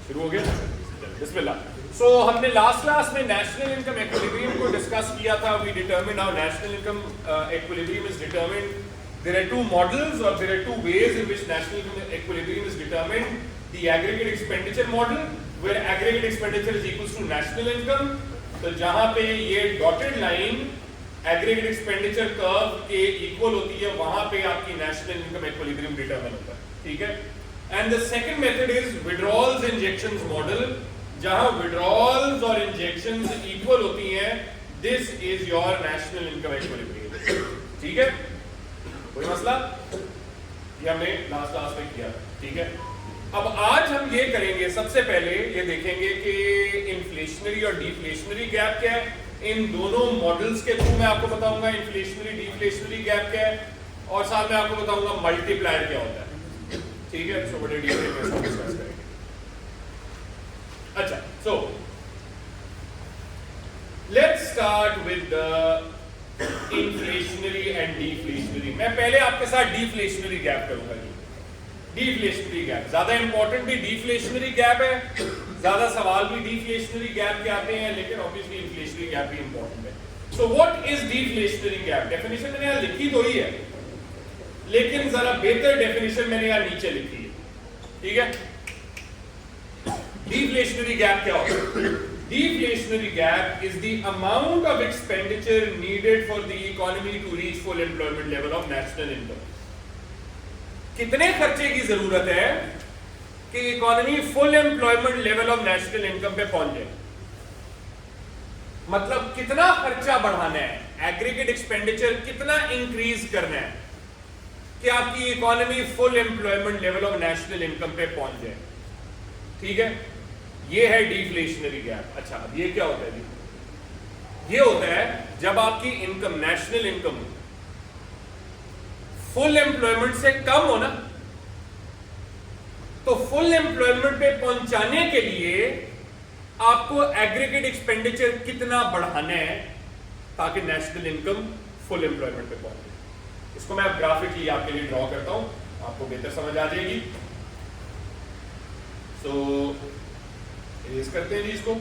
शुरू हो गया, बिस्मिल्लाह। सो हमने लास्ट क्लास में नेशनल इनकम इक्विलिब्रियम को डिस्कस किया था। We determine how national income equilibrium is determined. There are two models और there are two ways in which national income equilibrium is determined. The aggregate expenditure model where aggregate expenditure is equals to national income. तो जहां पे ये dotted line aggregate expenditure curve के equal होती है, वहां पे आपकी नेशनल इनकम इक्विलिब्रियम डिटरमिन होता है, ठीक है। And the second method is withdrawals injections model, जहां विड्रॉल्स और इंजेक्शंस इक्वल होती हैं। This is your national income equilibrium, ठीक है। कोई मसला? ये हमने लास्ट क्लास में किया, ठीक है। अब आज हम ये करेंगे, सबसे पहले ये देखेंगे कि इन्फ्लेशनरी और डिफ्लेशनरी गैप क्या है। इन दोनों मॉडल्स के थ्रू मैं आपको बताऊंगा इन्फ्लेशनरी डिफ्लेशनरी गैप क्या है, और साथ में आपको बताऊंगा मल्टीप्लायर क्या होता है, ठीक है। सो बड़े डिटेल में इसको डिस्कस करेंगे। अच्छा, so let's start with the inflationary and deflationary. मैं पहले आपके साथ डिफ्लेशनरी गैप करूंगा। डिफ्लेशनरी गैप ज्यादा इंपॉर्टेंट भी डिफ्लेशनरी गैप है, ज्यादा सवाल भी डिफ्लेशनरी गैप के आते हैं, लेकिन ऑब्वियसली इन्फ्लेशनरी गैप भी इंपॉर्टेंट है। So what is deflationary gap? Definition मैंने यहां लिखी तो ही है, लेकिन जरा बेहतर डेफिनेशन मैंने यहां नीचे लिखी है, ठीक है। डिफ्लेशनरी गैप क्या होता है? Deflationary gap is the amount of expenditure needed for the economy to reach full employment level of national income. कितने खर्चे की जरूरत है कि economy full employment level of national income पे पहुंच जाए? मतलब कितना खर्चा बढ़ाना है, एग्रीगेट एक्सपेंडिचर कितना इंक्रीज करना है कि आपकी economy full employment level of national income पे पहुंच जाए, ठीक है। ये है डिफ्लेशनरी गैप। अच्छा, अब ये क्या होता है जी? ये होता है जब आपकी income, national income full employment से कम हो ना, तो फुल एम्प्लॉयमेंट पे पहुंचाने के लिए आपको एग्रीगेट एक्सपेंडिचर कितना बढ़ाना है ताकि नेशनल इनकम फुल एम्प्लॉयमेंट पे पहुंचे। इसको मैं ग्राफिकली आपके लिए ड्रॉ करता हूं, आपको बेहतर समझ आ जाएगी। सो इरेज करते हैं जी इसको।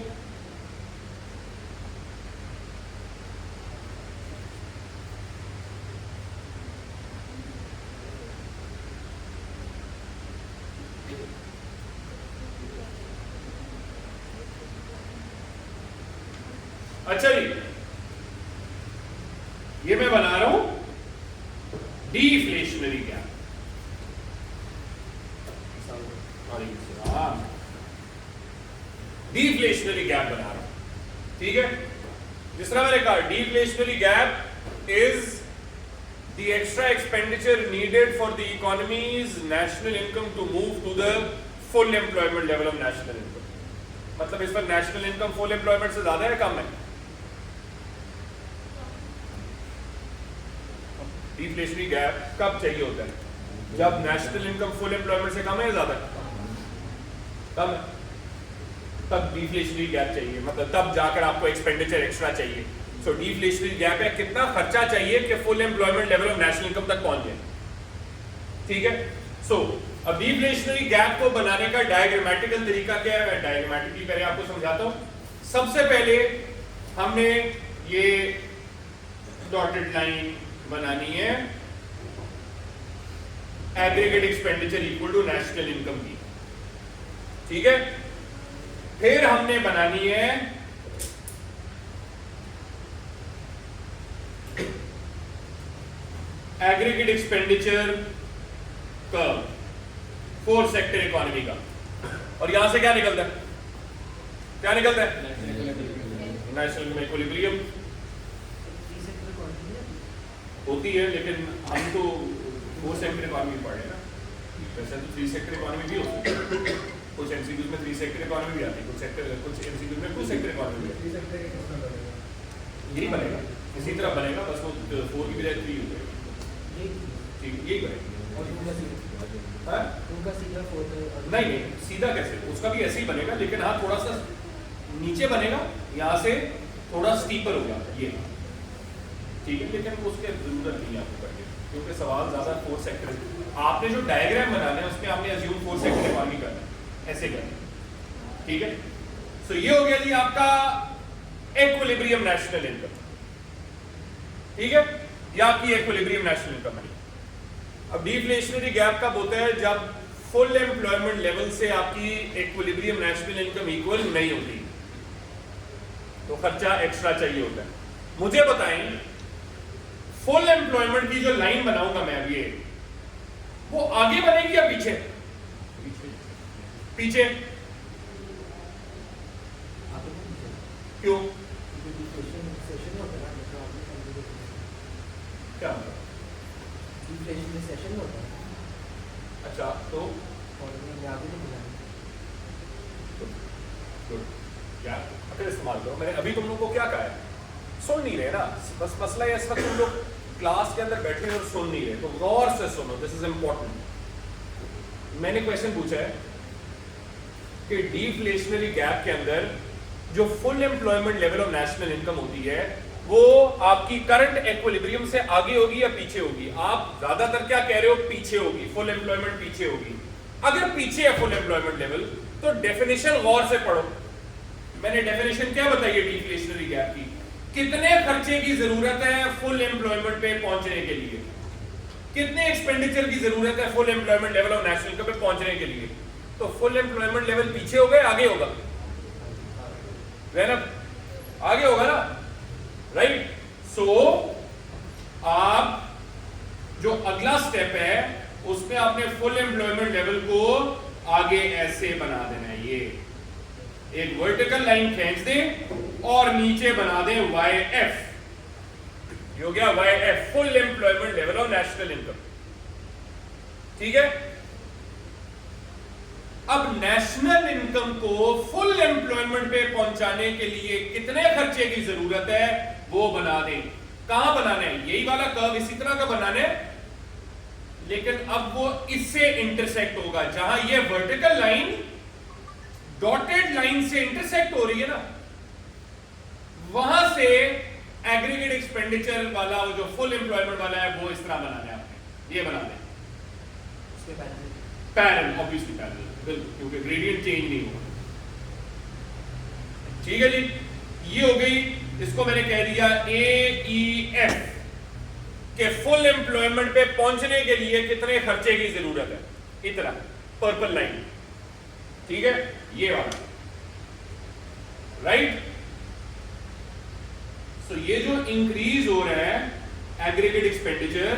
अच्छा जी, ये मैं बना रहा हूं डिफ्लेशनरी गैप। डिफ्लेशनरी गैप बना रहा हूं, ठीक है। जिस तरह मैंने कहा, deflationary gap is the extra expenditure needed for the economy's national income to move to the full employment level of national income. मतलब इस पर नेशनल इनकम फुल एम्प्लॉयमेंट से ज्यादा है, कम है? डिफ्लेशनरी गैप कब चाहिए होता है? जब नेशनल इनकम फुल एम्प्लॉयमेंट से कम है, ज्यादा कम है, तब डिफ्लेशनरी गैप चाहिए। मतलब तब जाकर आपको एक्सपेंडिचर एक्स्ट्रा चाहिए। सो डिफ्लेशनरी गैप है कितना खर्चा चाहिए कि full employment level of national income तक पहुंच जाए, ठीक है। सो अब डिफ्लेशनरी गैप को बनाने का डायग्रामेटिकल तरीका क्या है? मैं डायग्रामेटिकली पहले आपको समझाता हूं। सबसे पहले हमने ये डॉटेड लाइन बनानी है aggregate expenditure equal to national income की, ठीक है। फिर हमने बनानी है aggregate expenditure curve four sector economy का, और यहां से क्या निकलता है? क्या निकलता है? नेशनल इनकम इक्विलिब्रियम होती है, लेकिन हम तो फोर सेक्टर इकोनॉमी पढ़े ना। वैसे तो थ्री सेक्टर इकोनॉमी भी होती है, कुछ एमसीक्यूज में थ्री सेक्टर इकोनॉमी भी आती है, कुछ एमसीक्यूज में टू सेक्टर इकोनॉमी भी आती है। यही बनेगा, इसी तरह बनेगा, बस वो फोर की बजाय थ्री हो जाएगी, ठीक, यही बनेगा। नहीं, सीधा कैसे? उसका भी ऐसे ही बनेगा, लेकिन हाँ थोड़ा सा नीचे बनेगा, यहाँ से थोड़ा स्टीपर होगा ये, ठीक है। लेकिन उसके जरूरत नहीं है आपको करने, क्योंकि सवाल ज्यादा फोर सेक्टर, आपने जो डायग्राम बनाना है उसमें आपने अज्यूम फोर सेक्टर इकोनॉमी करना है, ऐसे करना है, ठीक है, सो ये हो गया जी आपका इक्विलिब्रियम नेशनल इनकम, ठीक है, ये आपकी इक्विलिब्रियम नेशनल इनकम है। अब डिफ्लेशनरी गैप कब होता है? जब फुल एम्प्लॉयमेंट लेवल से आपकी इक्विलिब्रियम नेशनल इनकम इक्वल नहीं होती, तो खर्चा एक्स्ट्रा चाहिए होता है। मुझे बताएं, फुल एम्प्लॉयमेंट की जो लाइन बनाऊंगा मैं अब, ये वो आगे बनेगी या पीछे? पीछे। क्यों? क्या अच्छा, तो क्या अगर इस्तेमाल करो, मैंने अभी तुम लोग को क्या कहा है? सुन नहीं रहे ना, बस मसला है इस वक्त तुम लोग क्लास के अंदर बैठे और सुन नहीं रहे, तो गौर से सुनो, दिस इज इंपॉर्टेंट। मैंने क्वेश्चन पूछा है कि डिफ्लेशनरी गैप के अंदर जो full employment level of national income होती है वो आपकी करंट इक्विलिब्रियम से आगे होगी या पीछे होगी? आप ज्यादातर क्या कह रहे हो? पीछे होगी, फुल एम्प्लॉयमेंट पीछे होगी। अगर पीछे है फुल एम्प्लॉयमेंट लेवल, तो डेफिनेशन गौर से पढ़ो। मैंने डेफिनेशन क्या बताई है डिफ्लेशनरी गैप की? कितने खर्चे की जरूरत है फुल एम्प्लॉयमेंट पे पहुंचने के लिए? कितने एक्सपेंडिचर की जरूरत है full employment level of national income पे पहुंचने के लिए? तो फुल एम्प्लॉयमेंट लेवल पीछे होगा या आगे होगा? आगे होगा ना, राइट? सो आप जो अगला स्टेप है उसमें आपने फुल एम्प्लॉयमेंट लेवल को आगे ऐसे बना देना है, ये एक वर्टिकल लाइन खींच दें और नीचे बना दें YF, हो गया YF, full employment level of national income, ठीक है। अब नेशनल इनकम को फुल एम्प्लॉयमेंट पे पहुंचाने के लिए कितने खर्चे की जरूरत है वो बना दें। कहां बनाना है? यही वाला कर्व इसी तरह का बनाना है, लेकिन अब वो इससे इंटरसेक्ट होगा, जहां ये वर्टिकल लाइन डॉटेड लाइन से इंटरसेक्ट हो रही है ना, वहां से एग्रीगेट एक्सपेंडिचर वाला वो जो फुल एम्प्लॉयमेंट वाला है वो इस तरह बनाना है आपने, ये बना दें पैरेलल, ऑब्वियसली पैरेलल, बिल्कुल, क्योंकि ग्रेडियंट चेंज नहीं होगा, ठीक है जी। ये हो गई, इसको मैंने कह दिया AEF के फुल एम्प्लॉयमेंट पे पहुंचने के लिए कितने खर्चे की जरूरत है, इतना पर्पल लाइन, ठीक है, ये वाला, राइट। सो ये जो इंक्रीज हो रहा है एग्रीगेट एक्सपेंडिचर,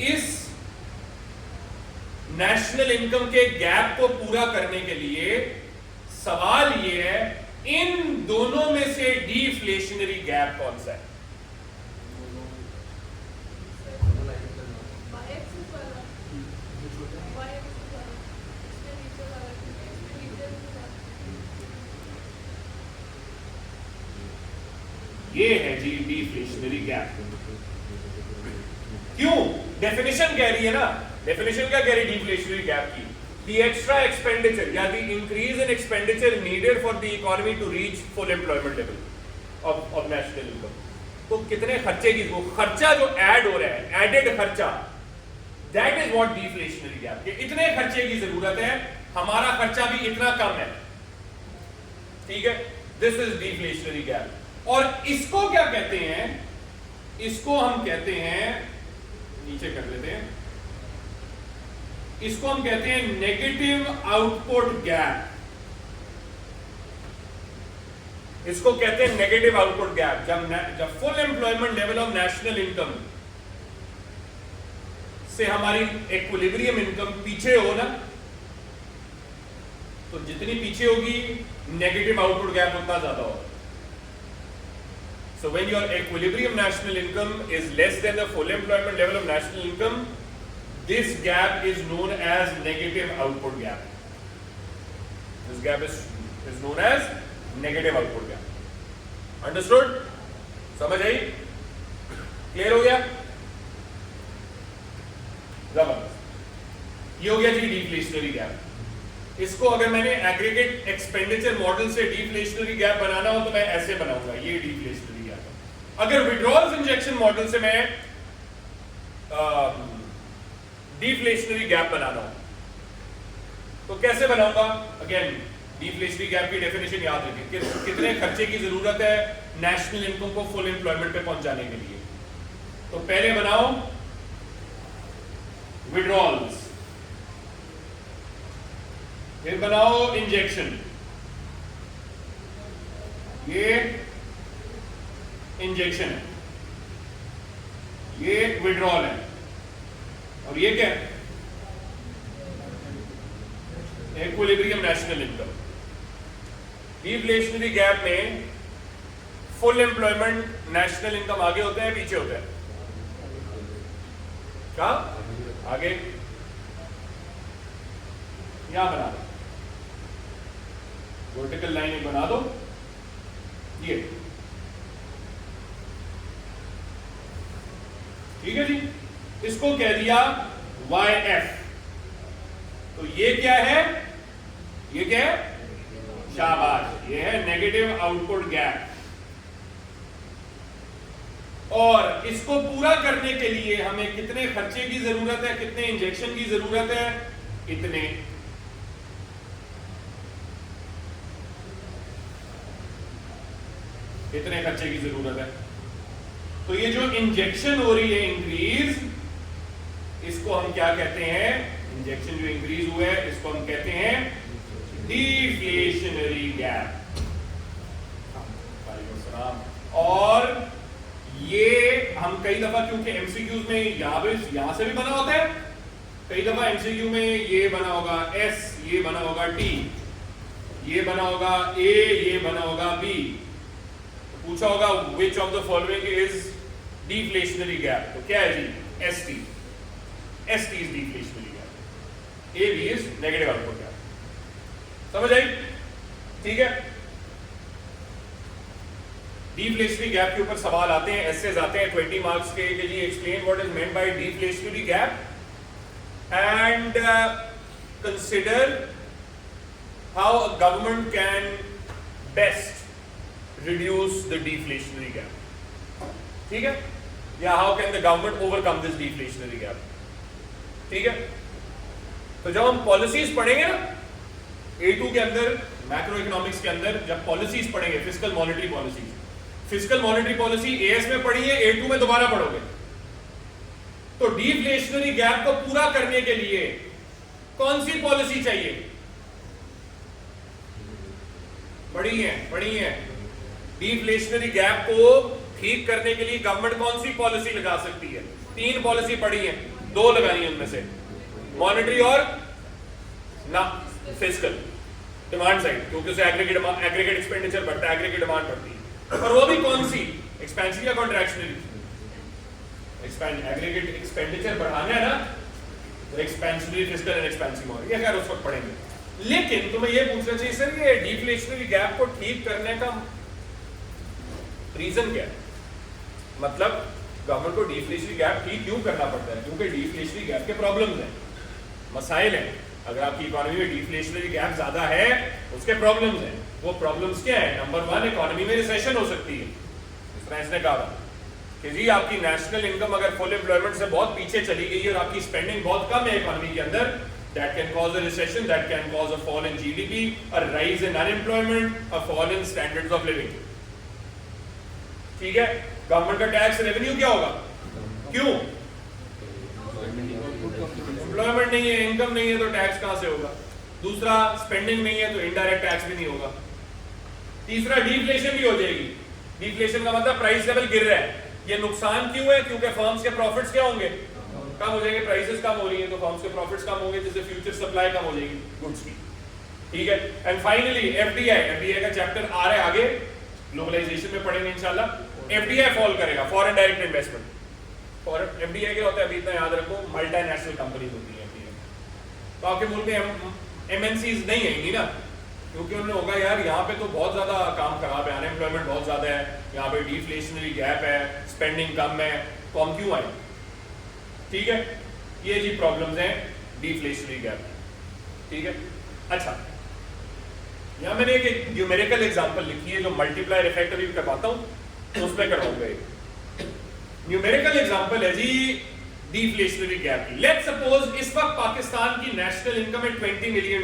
इस नेशनल इनकम के गैप को पूरा करने के लिए सवाल ये है, इन दोनों में से डिफ्लेशनरी गैप कौन सा है? ये है जी डिफ्लेशनरी गैप। क्यों? डेफिनेशन कह रही है ना, डेफिनेशन क्या कह रही है डिफ्लेशनरी गैप की? The extra expenditure या the increase in expenditure needed for the economy to reach full employment level of national income। तो कितने खर्चे की, वो खर्चा जो ऐड हो रहा है, एडेड खर्चा, that is what deflationary gap, कि इतने खर्चे की जरूरत है, हमारा खर्चा भी इतना कम है, ठीक है, this is deflationary gap। और इसको क्या कहते हैं? इसको हम कहते हैं, नीचे कर लेते हैं, इसको हम कहते हैं नेगेटिव आउटपुट गैप। इसको कहते हैं नेगेटिव आउटपुट गैप। जब full employment level of national income से हमारी इक्विलिब्रियम इनकम पीछे हो ना, तो जितनी पीछे होगी नेगेटिव आउटपुट गैप उतना ज्यादा होगा। So when your equilibrium national income is less than the full employment level of national income, this gap is known as negative output gap. This gap is known as negative output gap. Understood? समझ आई? Clear हो गया? जबरदस्त। ये हो गया जी deflationary gap. इसको अगर मैंने एग्रीगेट एक्सपेंडिचर मॉडल से डिफ्लेशनरी गैप बनाना हो तो मैं ऐसे बनाऊंगा, ये डिफ्लेशनरी गैप। अगर विड्रॉल्स इंजेक्शन मॉडल से मैं डिफ्लेशनरी गैप बनाना हो तो कैसे बनाऊंगा? अगेन डिफ्लेशनरी गैप की डेफिनेशन याद रखिए, कितने खर्चे की जरूरत है नेशनल इनकम को फुल एम्प्लॉयमेंट पे पहुंचाने के लिए। तो पहले बनाओ विड्रॉल्स, फिर बनाओ इंजेक्शन, ये इंजेक्शन है, ये विड्रॉल है, और ये क्या है? Equilibrium national income. Deflationary gap में फुल एम्प्लॉयमेंट नेशनल इनकम आगे होता है पीछे होता है? क्या आगे? यहां बना दो, वर्टिकल लाइन एक बना दो, ये ठीक है जी। इसको कह दिया YF। तो ये क्या है? ये क्या है? शाबाश, ये है नेगेटिव आउटपुट गैप। और इसको पूरा करने के लिए हमें कितने खर्चे की जरूरत है, कितने इंजेक्शन की जरूरत है? इतने। इतने खर्चे की जरूरत है। तो ये जो इंजेक्शन हो रही है इंक्रीज, इसको हम क्या कहते हैं? इंजेक्शन जो इंक्रीज हुआ है इसको हम कहते हैं डिफ्लेशनरी गैप। और ये हम कई दफा, क्योंकि एमसीक्यूज में यहां से भी बना होता है, कई दफा एमसीक्यू में ये बना होगा S, ये बना होगा T, ये बना होगा A, ये बना होगा B। पूछा होगा which of the following is deflationary gap, तो क्या है जी? ST। ST is deflationary gap, AB is negative output gap. समझ आई? ठीक है। डिफ्लेशनरी गैप के ऊपर सवाल आते हैं, एसेज आते हैं 20 मार्क्स के जी explain what is meant by deflationary gap and consider how a government can best reduce the deflationary gap. ठीक है, या how can the government overcome this deflationary gap. ठीक है, तो जब हम पॉलिसीज पढ़ेंगे ना A2 के अंदर, मैक्रो इकोनॉमिक्स के अंदर जब पॉलिसीज पढ़ेंगे, fiscal monetary policies, fiscal monetary policy AS में पढ़ी है, A2 में दोबारा पढ़ोगे। तो डिफ्लेशनरी गैप को पूरा करने के लिए कौन सी पॉलिसी चाहिए? पढ़ी है। डिफ्लेशनरी गैप को ठीक करने के लिए गवर्नमेंट कौन सी पॉलिसी लगा सकती है? 3 पॉलिसी पढ़ी है, 2 लगाई है उनमें से, मॉनेटरी और ना फिस्कल, डिमांड साइड, क्योंकि उसे एग्रीगेट एक्सपेंडिचर बढ़ता है, एग्रीगेट डिमांड बढ़ती है। और वो भी कौन सी? एक्सपेंशन या कॉन्ट्रैक्शनरी? एग्रीगेट एक्सपेंडिचर बढ़ाना है ना, तो expansionary, fiscal and expensive model, ये खैर उस वक्त पढ़ेंगे। लेकिन तुम्हें ये पूछना चाहिए सर ये डिफ्लेशनरी गैप को ठीक करने का रीजन क्या है? मतलब गवर्नमेंट को डिफ्लेशनरी गैप ठीक क्यों करना पड़ता है? क्योंकि डिफ्लेशनरी गैप के प्रॉब्लम्स हैं, मसाइल हैं। अगर आपकी इकोनॉमी में डिफ्लेशनरी गैप ज्यादा है, उसके प्रॉब्लम्स हैं। वो प्रॉब्लम्स क्या है? नंबर 1, इकोनॉमी में रिसेशन हो सकती है। इस तरह इसने कहा कि जी आपकी नेशनल इनकम अगर फुल एम्प्लॉयमेंट से बहुत पीछे चली गई है और आपकी स्पेंडिंग बहुत कम है इकोनॉमी के अंदर, that can cause a recession, that can cause a fall in GDP, a rise in unemployment, a fall in standards of living. ठीक है, गवर्नमेंट का टैक्स रेवेन्यू क्या होगा? क्यों? एम्प्लॉयमेंट नहीं है, इनकम नहीं है, तो टैक्स कहां से होगा? दूसरा, स्पेंडिंग नहीं है तो इनडायरेक्ट टैक्स भी नहीं होगा। तीसरा, डिफ्लेशन भी हो जाएगी। डिफ्लेशन का मतलब प्राइस लेवल गिर रहा है। ये नुकसान क्यों है? क्योंकि फर्म्स के प्रॉफिट्स क्या होंगे? कम हो जाएंगे, प्राइसेस कम हो रही है तो फर्म्स के प्रॉफिट्स कम होंगे, जिससे फ्यूचर सप्लाई कम हो जाएगी गुड्स की। ठीक है, एंड फाइनली एफडीआई का चैप्टर आ रहा है आगे, ग्लोबलाइजेशन में पढ़ेंगे इंशाल्लाह। एफडीआई फॉल करेगा, foreign direct investment. Foreign FDI क्या होता है? अभी इतना याद रखो, मल्टीनेशनल कंपनीज होती है एफडीआई। तो आपके मुल्क में एमएनसीज नहीं आएंगी ना, क्योंकि उन्होंने होगा यार यहाँ पे तो बहुत ज्यादा काम खराब है, अनएम्प्लॉयमेंट बहुत ज्यादा है, यहाँ पे डिफ्लेशनरी गैप है, स्पेंडिंग कम है, तो हम क्यों आए? ठीक है, ये जी प्रॉब्लम्स हैं डिफ्लेशनरी गैप। ठीक है, अच्छा यहां मैंने एक न्यूमेरिकल एग्जांपल लिखी है जो मल्टीप्लायर इफेक्ट अभी करवाता हूं, तो उस पर करवाऊंगा। न्यूमेरिकल एग्जांपल है जी डिफ्लेशनरी गैप की। लेट्स सपोज इस वक्त पाकिस्तान की नेशनल इनकम है $20 मिलियन,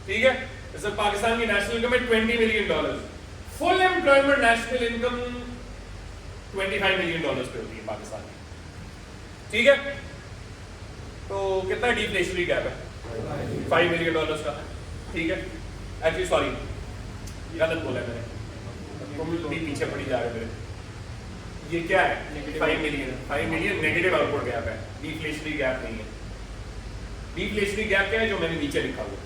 ठीक है, इस वक्त पाकिस्तान की नेशनल इनकम है $20 million. Full employment national income $25 million पे होती है पाकिस्तान की, ठीक है। तो कितना डिफ्लेशनरी गैप है? $5 मिलियन का, ठीक है। एक्चुअली सॉरी, गलत बोला मैंने, तुम भी पीछे पड़ी जा रहे मेरे। ये क्या है? 5 मिलियन नेगेटिव आउटपुट गैप है, डिफ्लेशनरी गैप नहीं है। डिफ्लेशनरी गैप क्या है? जो मैंने नीचे लिखा हुआ,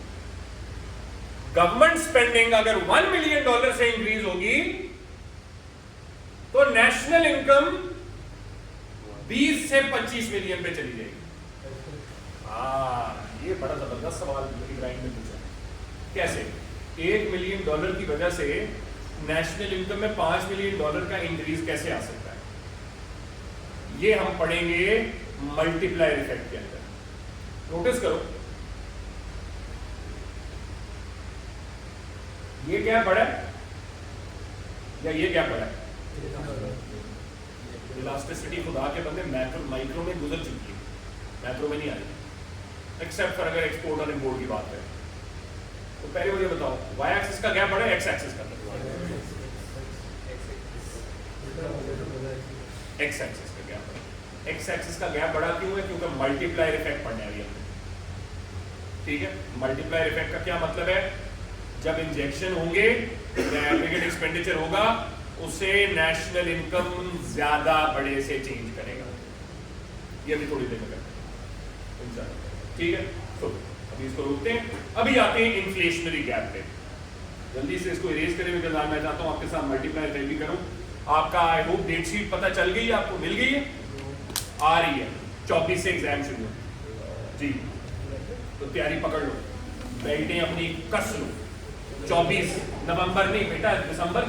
गवर्नमेंट स्पेंडिंग अगर $1 मिलियन से इंक्रीज होगी तो नेशनल इनकम 20 से 25 मिलियन पे चली जाएगी। ये बड़ा जबरदस्त सवाल इब्राहिम ने पूछा। कैसे? $1 मिलियन की वजह से नेशनल इनकम में $5 मिलियन का इंक्रीज कैसे आ सकता है? ये हम पढ़ेंगे मल्टीप्लायर इफेक्ट के अंदर। नोटिस करो, ये क्या पढ़ा है या ये क्या पढ़ा है? इलास्टिसिटी खुदा के बंदे मैक्रो माइक्रो में गुजर चुकी है, मैक्रो में नहीं आई, एक्सेप्ट फॉर अगर एक्सपोर्ट और इम्पोर्ट की बात करें। तो पहले मुझे बताओ, वाई एक्सिस का गैप बढ़ा है, एक्स एक्सिस का? एक्स एक्सिस का गैप बढ़ा। एक्स एक्सिस का गैप बढ़ा क्यों है? क्योंकि मल्टीप्लायर इफेक्ट पढ़ने वाली है, ठीक है। मल्टीप्लायर इफेक्ट का क्या मतलब है? जब इंजेक्शन होंगे या एग्रीगेट एक्सपेंडिचर होगा, उसे नेशनल इनकम ज्यादा बड़े से चेंज करेगा। ये अभी थोड़ी देर में करते हैं, ठीक है। तो अभी इसको रोकते हैं, अभी आते हैं इन्फ्लेशनरी गैप पे। जल्दी से इसको इरेज करें, मैं मैं चाहता हूँ आपके साथ मल्टीप्लाई भी करूँ। आपका आई होप डेट शीट पता चल गई है, आपको मिल गई है, आ रही है। 24 से एग्जाम शुरू जी, तो तैयारी पकड़ लो, बैठे अपनी कस लो। 24 नवंबर नहीं बेटा, दिसंबर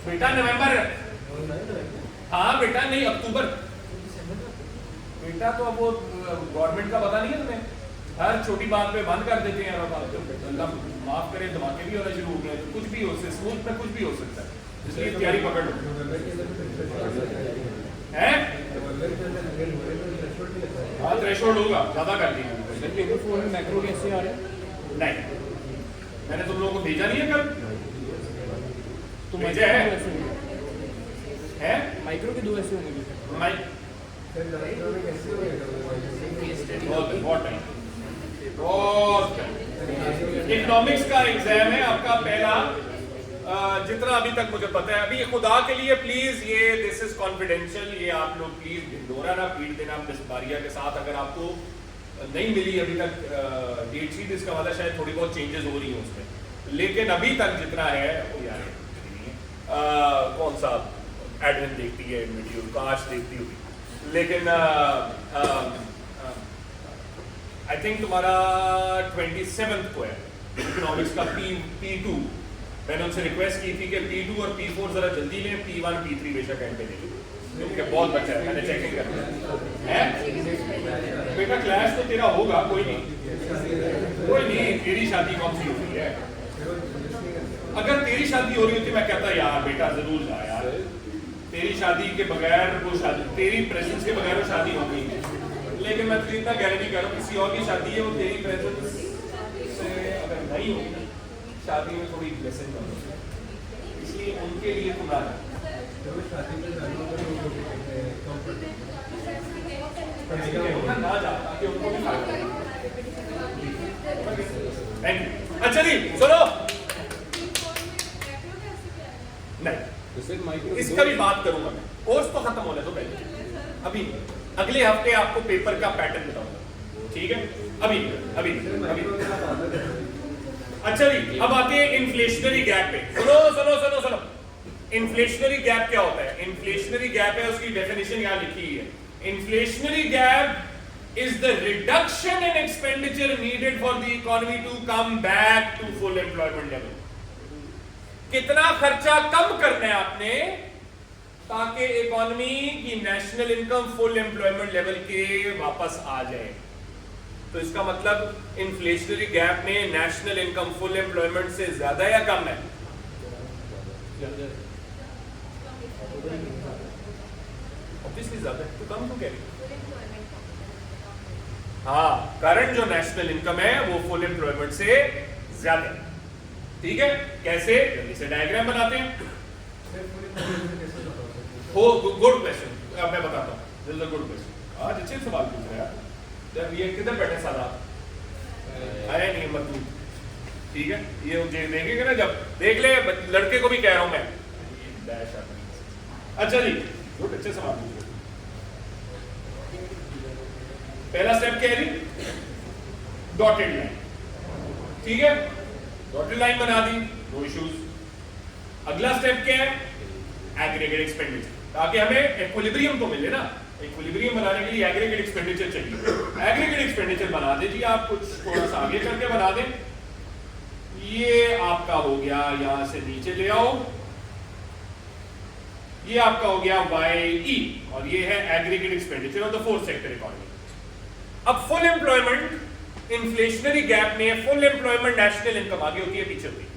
बेटा, नवंबर, हाँ बेटा नहीं, अक्टूबर बेटा। तो अब वो गवर्नमेंट का पता नहीं है तुम्हें, हर छोटी बात पे बंद कर देते हैं। अल्लाह माफ करे, धमाके भी होना शुरू हो गए, तो कुछ भी हो सकता है, स्मूथ में कुछ भी हो सकता है, इसलिए तैयारी पकड़ लो। हैं? हाँ थ्रेशोल्ड होगा, ज्यादा कर दी। मैक्रो कैसे आ रहे हैं? नहीं, मैंने तुम लोगों को भेजा नहीं है कल? तो भेजा है? माइक्रो के 2 ऐसे होंगे। इकोनॉमिक्स का एग्जाम है आपका पहला, जितना अभी तक मुझे पता है। अभी खुदा के लिए प्लीज, ये दिस इज कॉन्फिडेंशियल, ये आप लोग प्लीज ढिंढोरा ना पीट देना मिस बारिया के साथ। अगर आपको नहीं मिली अभी तक डेट शीट, इसका मतलब शायद थोड़ी बहुत चेंजेस हो रही हैं उसमें, लेकिन अभी तक जितना है वो यार कौन सा एडमिन देखती है वीडियो, काश देखती होगी। लेकिन आई थिंक तुम्हारा 27 को है इकोनॉमिक्स का P2। मैंने उनसे रिक्वेस्ट की थी कि P2 और P4 जरा जल्दी लें, P1 P3 बेशक एंड पे ले, क्योंकि बहुत बच्चा है, मैंने चेकिंग कर है। बेटा क्लास तो तेरा होगा, कोई नहीं, तेरी शादी कौन सी होती है? अगर तेरी शादी हो रही होती मैं कहता यार बेटा जरूर जा यार, तेरी शादी के बगैर वो शादी, तेरी प्रेजेंस के बगैर वो शादी हो गई। लेकिन मैं तुझे इतना गारंटी कर रहा हूँ, किसी और की शादी है, वो तेरी प्रेजेंस से अगर नहीं होगी, शादी में थोड़ी ब्लेसिंग कम होगी, इसलिए उनके लिए तुम ना जाता कि उनको भी फायदा। Thank you. अच्छा जी सुनो, नहीं इसका भी बात करूंगा मैं, कोर्स तो खत्म होने दो पहले, अभी अगले हफ्ते आपको पेपर का पैटर्न बताऊंगा, ठीक है। अभी अभी अभी अच्छा जी, अब आते हैं इन्फ्लेशनरी गैप पे। सुनो सुनो सुनो सुनो, इन्फ्लेशनरी गैप क्या होता है? इन्फ्लेशनरी गैप है, उसकी डेफिनेशन यहां लिखी है। Inflationary gap is the reduction in expenditure needed for the economy to come back to full employment level. कितना खर्चा कम करना है आपने ताकि इकोनॉमी की national income full employment level के वापस आ जाए। तो इसका मतलब इन्फ्लेशनरी गैप में नेशनल इनकम फुल एम्प्लॉयमेंट से ज्यादा या कम है? ऑब्वियसली ज्यादा है, तो कम क्यों कह रही है? हाँ, करंट जो नेशनल इनकम है वो फुल एम्प्लॉयमेंट से ज्यादा है। ठीक है, कैसे? जल्दी से डायग्राम बनाते हैं। हो, गुड क्वेश्चन, अब मैं बताता हूँ। This is a good question. आज अच्छे सवाल पूछ रहे हैं जब ये किधर बैठे सादा आया नहीं मत। ठीक है, ये देखेंगे ना, जब देख ले, लड़के को भी कह रहा हूं मैं। अच्छा जी, गुड, अच्छे सवाल पूछ रहे। पहला स्टेप क्या है जी? Dotted line. ठीक है, डॉटेड लाइन बना दी, नो इश्यूज। अगला स्टेप क्या है? एग्रीगेट एक्सपेंडिचर, ताकि हमें इक्विलिब्रियम तो मिले ना। इक्विलिब्रियम बनाने के लिए एग्रीगेट एक्सपेंडिचर चाहिए। एग्रीगेट एक्सपेंडिचर बना दीजिए आप, कुछ थोड़ा सा आगे करके बना दें। ये आपका हो गया, यहां से नीचे ले आओ, ये आपका हो गया YE, और ये है aggregate expenditure of the fourth sector economy. अब फुल एम्प्लॉयमेंट इन्फ्लेशनरी गैप में फुल एम्प्लॉयमेंट नेशनल इनकम आगे होती है, पीछे होती है?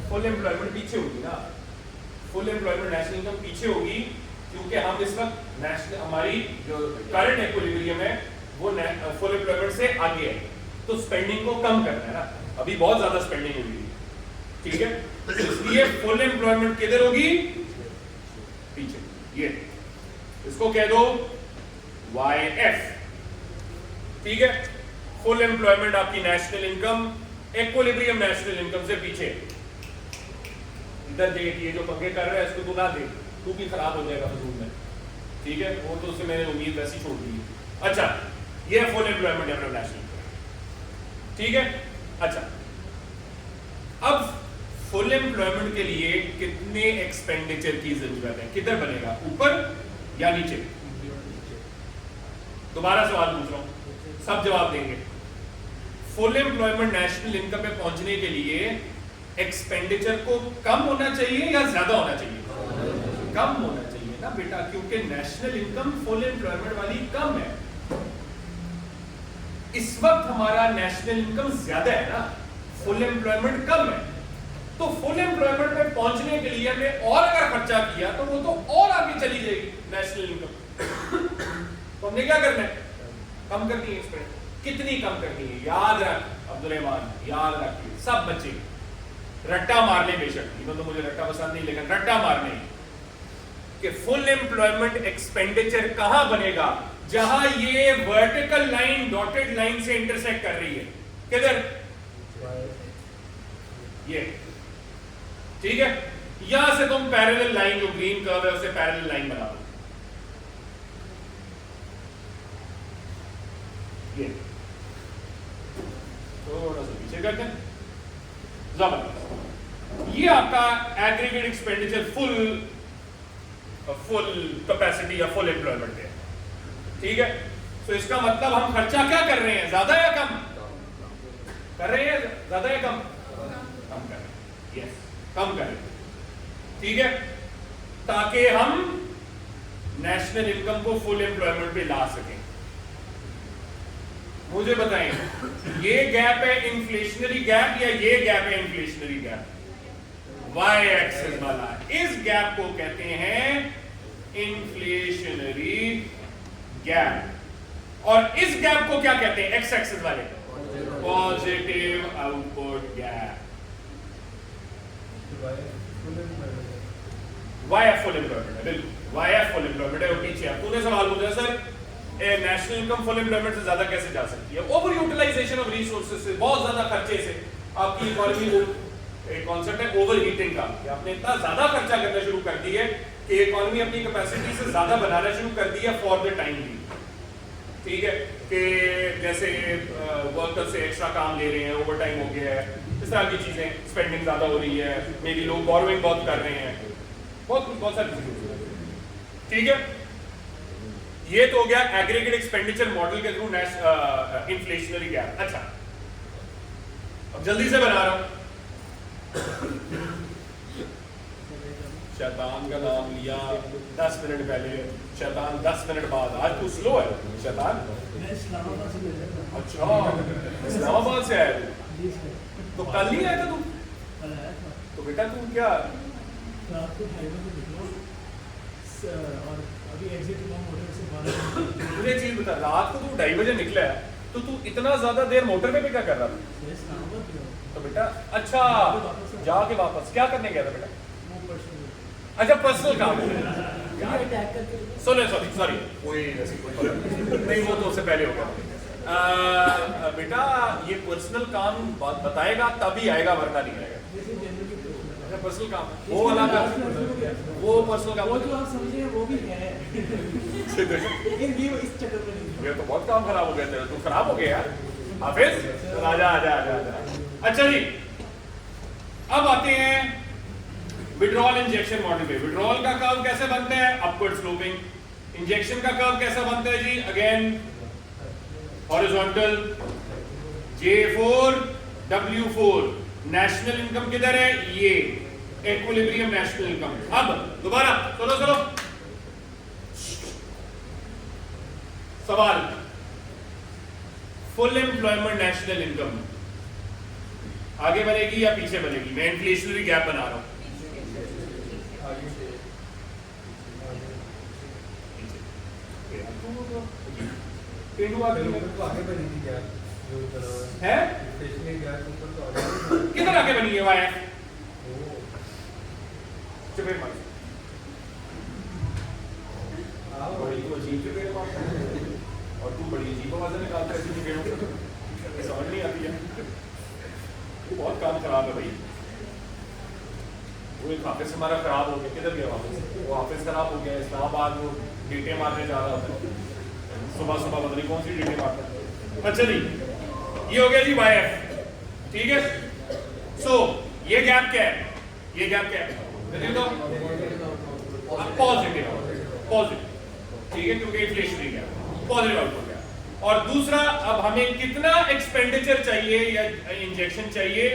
फुल एम्प्लॉयमेंट पीछे होगी ना। फुल एम्प्लॉयमेंट नेशनल इनकम पीछे होगी क्योंकि हम इस वक्त नेशनल, हमारी जो करंट इक्विलिब्रियम है वो फुल एम्प्लॉयमेंट से आगे है, तो स्पेंडिंग को कम करना है ना। अभी बहुत ज्यादा स्पेंडिंग हुई है, ठीक है, इसलिए फुल एम्प्लॉयमेंट किधर होगी? पीछे। ये इसको कह दो YF। ठीक है, फुल एम्प्लॉयमेंट आपकी national income equilibrium national income से पीछे। इधर देख, ये जो पंगे कर रहा है इसको तू ना देख, तू भी खराब हो जाएगा फजूल में। ठीक है, वो तो उससे मैंने उम्मीद वैसी छोड़ दी है। अच्छा, ये है फुल एम्प्लॉयमेंट नेशनल इनकम। ठीक है, अच्छा, अब फुल एम्प्लॉयमेंट के लिए कितने एक्सपेंडिचर की जरूरत है? किधर बनेगा, ऊपर या नीचे? दोबारा सवाल पूछ रहा हूं, सब जवाब देंगे। फुल एम्प्लॉयमेंट नेशनल इनकम पे पहुंचने के लिए एक्सपेंडिचर को कम होना चाहिए या ज्यादा होना चाहिए? कम होना चाहिए ना बेटा, क्योंकि नेशनल इनकम फुल एम्प्लॉयमेंट वाली कम है। इस वक्त हमारा नेशनल इनकम ज्यादा है ना, फुल एम्प्लॉयमेंट कम है। तो फुल एम्प्लॉयमेंट पे पहुंचने के लिए हमने और अगर खर्चा किया तो वो तो और आगे चली जाएगी नेशनल इनकम। तो हमने क्या करना है? कम करनी है एक्सपेंडिचर। कितनी कम करनी है? याद रख अब्दुल रहमान, याद रखिए सब बच्चे, रट्टा मार ले बेशक, इवन तो मुझे रट्टा पसंद नहीं, लेकिन रट्टा मारने कि फुल एम्प्लॉयमेंट एक्सपेंडिचर कहां बनेगा? जहां ये वर्टिकल लाइन डॉटेड लाइन से इंटरसेक्ट कर रही है। किधर? ये, ठीक है, यहां से तुम पैरेलल लाइन, जो ग्रीन कर्व है उसे पैरेलल लाइन बना दो। ये थोड़ा सा पीछे करते हैं, जबरदस्त। ये आपका एग्रीगेट एक्सपेंडिचर फुल कैपेसिटी या फुल एम्प्लॉयमेंट है। ठीक है, तो इसका मतलब हम खर्चा क्या कर रहे हैं? ज्यादा या कम कर रहे हैं? ज्यादा या कम? कम कर रहे हैं। यस, कम कर रहे हैं। ठीक है, ताकि हम नेशनल इनकम को फुल एम्प्लॉयमेंट पे ला सकें। मुझे बताएं, ये गैप है इन्फ्लेशनरी गैप या ये गैप है इन्फ्लेशनरी गैप? वाई एक्सिस वाला, इस गैप को कहते हैं इन्फ्लेशनरी गैप, और इस गैप को क्या कहते हैं एक्स एक्सिस वाले? Positive output gap. YF full employment है, बिल्कुल वाईएफ फुल एम्प्लॉयमेंट है। और पीछे आपने सवाल पूछा sir national income full employment से ज्यादा कैसे जा सकती है? ओवर यूटिलाइजेशन ऑफ रिसोर्सेज से, बहुत ज्यादा खर्चे से आपकी इकोनॉमी को, एक कॉन्सेप्ट है ओवर हीटिंग का, आपने इतना ज्यादा खर्चा करना शुरू कर दी है कि इकोनॉमी अपनी कैपेसिटी से ज्यादा बनाना शुरू कर दिया फॉर द टाइम भी। ठीक है, कि जैसे वर्कर से एक्स्ट्रा काम ले रहे हैं, ओवर टाइम हो गया है, इस तरह की चीजें, स्पेंडिंग ज्यादा हो रही है, मे बी लोग बोरोइंग बहुत कर रहे हैं, बहुत सारी चीजें। ठीक है, ये तो हो गया एग्रीगेट एक्सपेंडिचर मॉडल के थ्रू इन्फ्लेशनरी गैप। अच्छा, अब जल्दी से बना रहा हूं। शैतान का नाम लिया 10 मिनट पहले, शैतान 10 मिनट बाद। आज तू स्लो है शैतान। अच्छा, इस्लामाबाद से आया तू? तो कल नहीं आया था तू? तो बेटा तू क्या और अभी एग्जिट हुआ मोटर से 12 मुझे एक चीज बता, रात को तू 2:30 बजे निकला है तो तू इतना ज्यादा देर मोटर में भी क्या कर रहा था? यस काम पर किया तो बेटा अच्छा जाके वापस क्या करने गया था बेटा? वो पर्सनल अच्छा पर्सनल काम है। अटैक करके सॉरी सॉरी कोई ऐसी कोई बात नहीं, वो तो उससे पहले हो गया। बेटा ये पर्सनल काम बताएगा तभी आएगा वरना नहीं आएगा। जैसे जनरल की अच्छा पर्सनल काम वो वाला का वो पर्सनल काम वो जो आप समझे वो भी है लेकिन ये इस चक्कर में नहीं ये तो बहुत काम खराब हो गया तेरा, तू खराब हो गया यार। हाफिज आजा आजा आजा आजा। अच्छा जी अब आते हैं विड्रॉल इंजेक्शन मॉडल पे। विड्रॉल का कर्व कैसे बनता है? Upward sloping. इंजेक्शन का कर्व कैसा बनता है जी? Again horizontal. J4 W4 national income किधर है? ये इक्विलिब्रियम नेशनल इनकम। अब दोबारा चलो चलो सवाल, फुल एम्प्लॉयमेंट नेशनल इनकम आगे बनेगी या पीछे बनेगी? मैं इन्फ्लेशनरी गैप बना रहा हूं। है किधर आगे बनी है वाया? चुपे मत बड़ी तो अजीब चुपे मारता है और तू बड़ी अजीब आवाज़ें निकालता है ऐसी चुपेड़ों से, समझ नहीं आती है। वो बहुत काम खराब है भाई। वो एक हाफिज हमारा खराब हो गया, किधर गया वापस? वो हाफिज खराब हो गया इस्लामाबाद, वो डीटे मारने जा रहा होता है सुबह सुबह, पता नहीं कौन सी डीटे मारता है। अच्छा जी ये हो गया जी YF, ठीक है। सो ये गैप क्या है? ये गैप क्या है? पॉजिटिव पॉजिटिव, ठीक है, क्योंकि इन्फ्लेशनरी गैप पॉजिटिव आउटपुट है। और दूसरा अब हमें कितना एक्सपेंडिचर चाहिए या इंजेक्शन चाहिए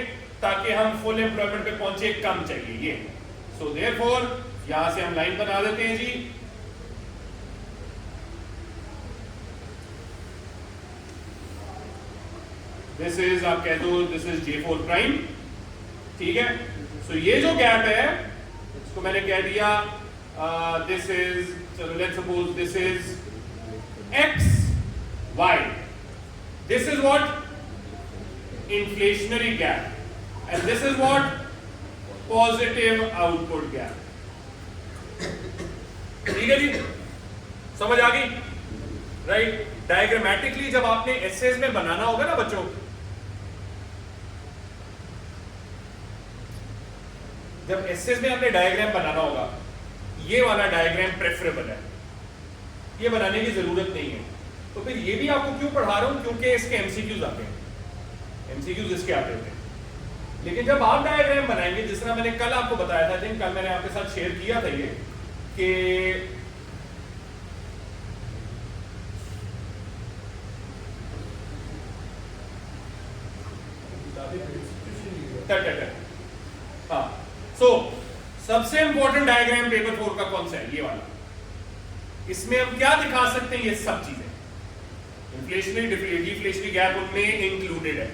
ताकि हम फुल एम्प्लॉयमेंट पे पहुंचे? कम चाहिए ये। सो देयरफॉर यहां से हम लाइन बना देते हैं जी। दिस इज आप कह दो दिस इज J4 प्राइम, ठीक है। सो ये जो गैप है इसको मैंने कह दिया दिस इज, चलो let's suppose this is X Y, this is what? inflationary gap, and this is what? Positive output gap। ठीक है जी, समझ आ गई? राइट। डायग्रामेटिकली जब आपने एसेज में बनाना होगा ना बच्चों, जब एसेज में आपने डायग्राम बनाना होगा, ये वाला डायग्राम प्रेफरेबल है, ये बनाने की जरूरत नहीं है। तो फिर ये भी आपको क्यों पढ़ा रहा हूं? क्योंकि इसके एमसीक्यूज आते हैं, एमसीक्यूज इसके आते होते हैं। लेकिन जब आप डायग्राम बनाएंगे, जिस तरह मैंने कल आपको बताया था, जिन कल मैंने आपके साथ शेयर किया था ये कि हाँ, सो सबसे इंपॉर्टेंट डायग्राम पेपर 4 का कौन सा है? ये वाला। इसमें हम क्या दिखा सकते हैं? ये सब चीजें, इन्फ्लेशनरी डिफ्लेशनरी गैप उनमें इंक्लूडेड है,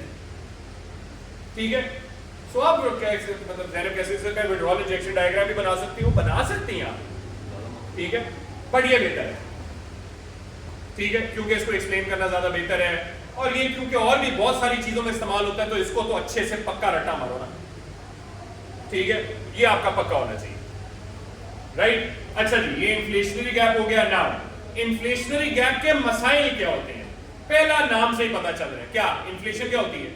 ठीक है। सो आप मतलब कैसे विड्रॉल इंजेक्शन डायग्राम भी बना सकती हो, बना सकती हैं आप, ठीक है, बट ये बेहतर है, ठीक है, क्योंकि इसको एक्सप्लेन करना ज्यादा बेहतर है। और ये क्योंकि और भी बहुत सारी चीजों में इस्तेमाल होता है, तो इसको तो अच्छे से पक्का रटा मारो ना, ठीक है, ये आपका पक्का होना चाहिए, राइट। अच्छा जी, ये इन्फ्लेशनरी गैप हो गया। नाउ इन्फ्लेशनरी गैप के मसाइल क्या होते हैं? पहला नाम से ही पता चल रहा है, क्या इन्फ्लेशन क्या होती है?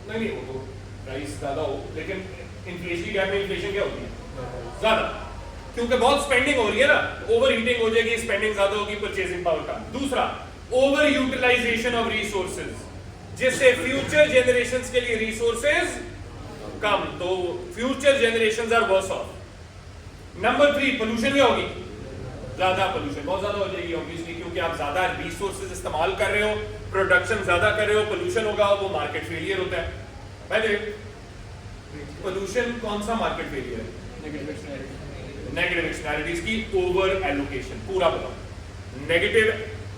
नहीं वो तो प्राइस ज्यादा हो, लेकिन इन्फ्लेशनरी गैप में इन्फ्लेशन क्या होती है? ज्यादा, क्योंकि बहुत स्पेंडिंग हो रही है ना, ओवर हीटिंग हो जाएगी, स्पेंडिंग ज्यादा होगी, परचेजिंग पावर कम। दूसरा, ओवर यूटिलाइजेशन ऑफ रिसोर्सेज, जिससे फ्यूचर जनरेशंस के लिए रिसोर्सेज कम, तो future generations are worse off. Number 3, pollution क्या होगी? ज्यादा पोल्यूशन, बहुत ज्यादा हो जाएगी ऑब्वियसली, क्योंकि आप ज्यादा रिसोर्सेज इस्तेमाल कर रहे हो, प्रोडक्शन ज्यादा कर रहे हो, पोल्यूशन होगा, वो मार्केट फेलियर होता है। भाई पोल्यूशन कौन सा मार्केट फेलियर है? नेगेटिव एक्सटर्नैलिटीज की ओवर एलोकेशन, पूरा बताओ। नेगेटिव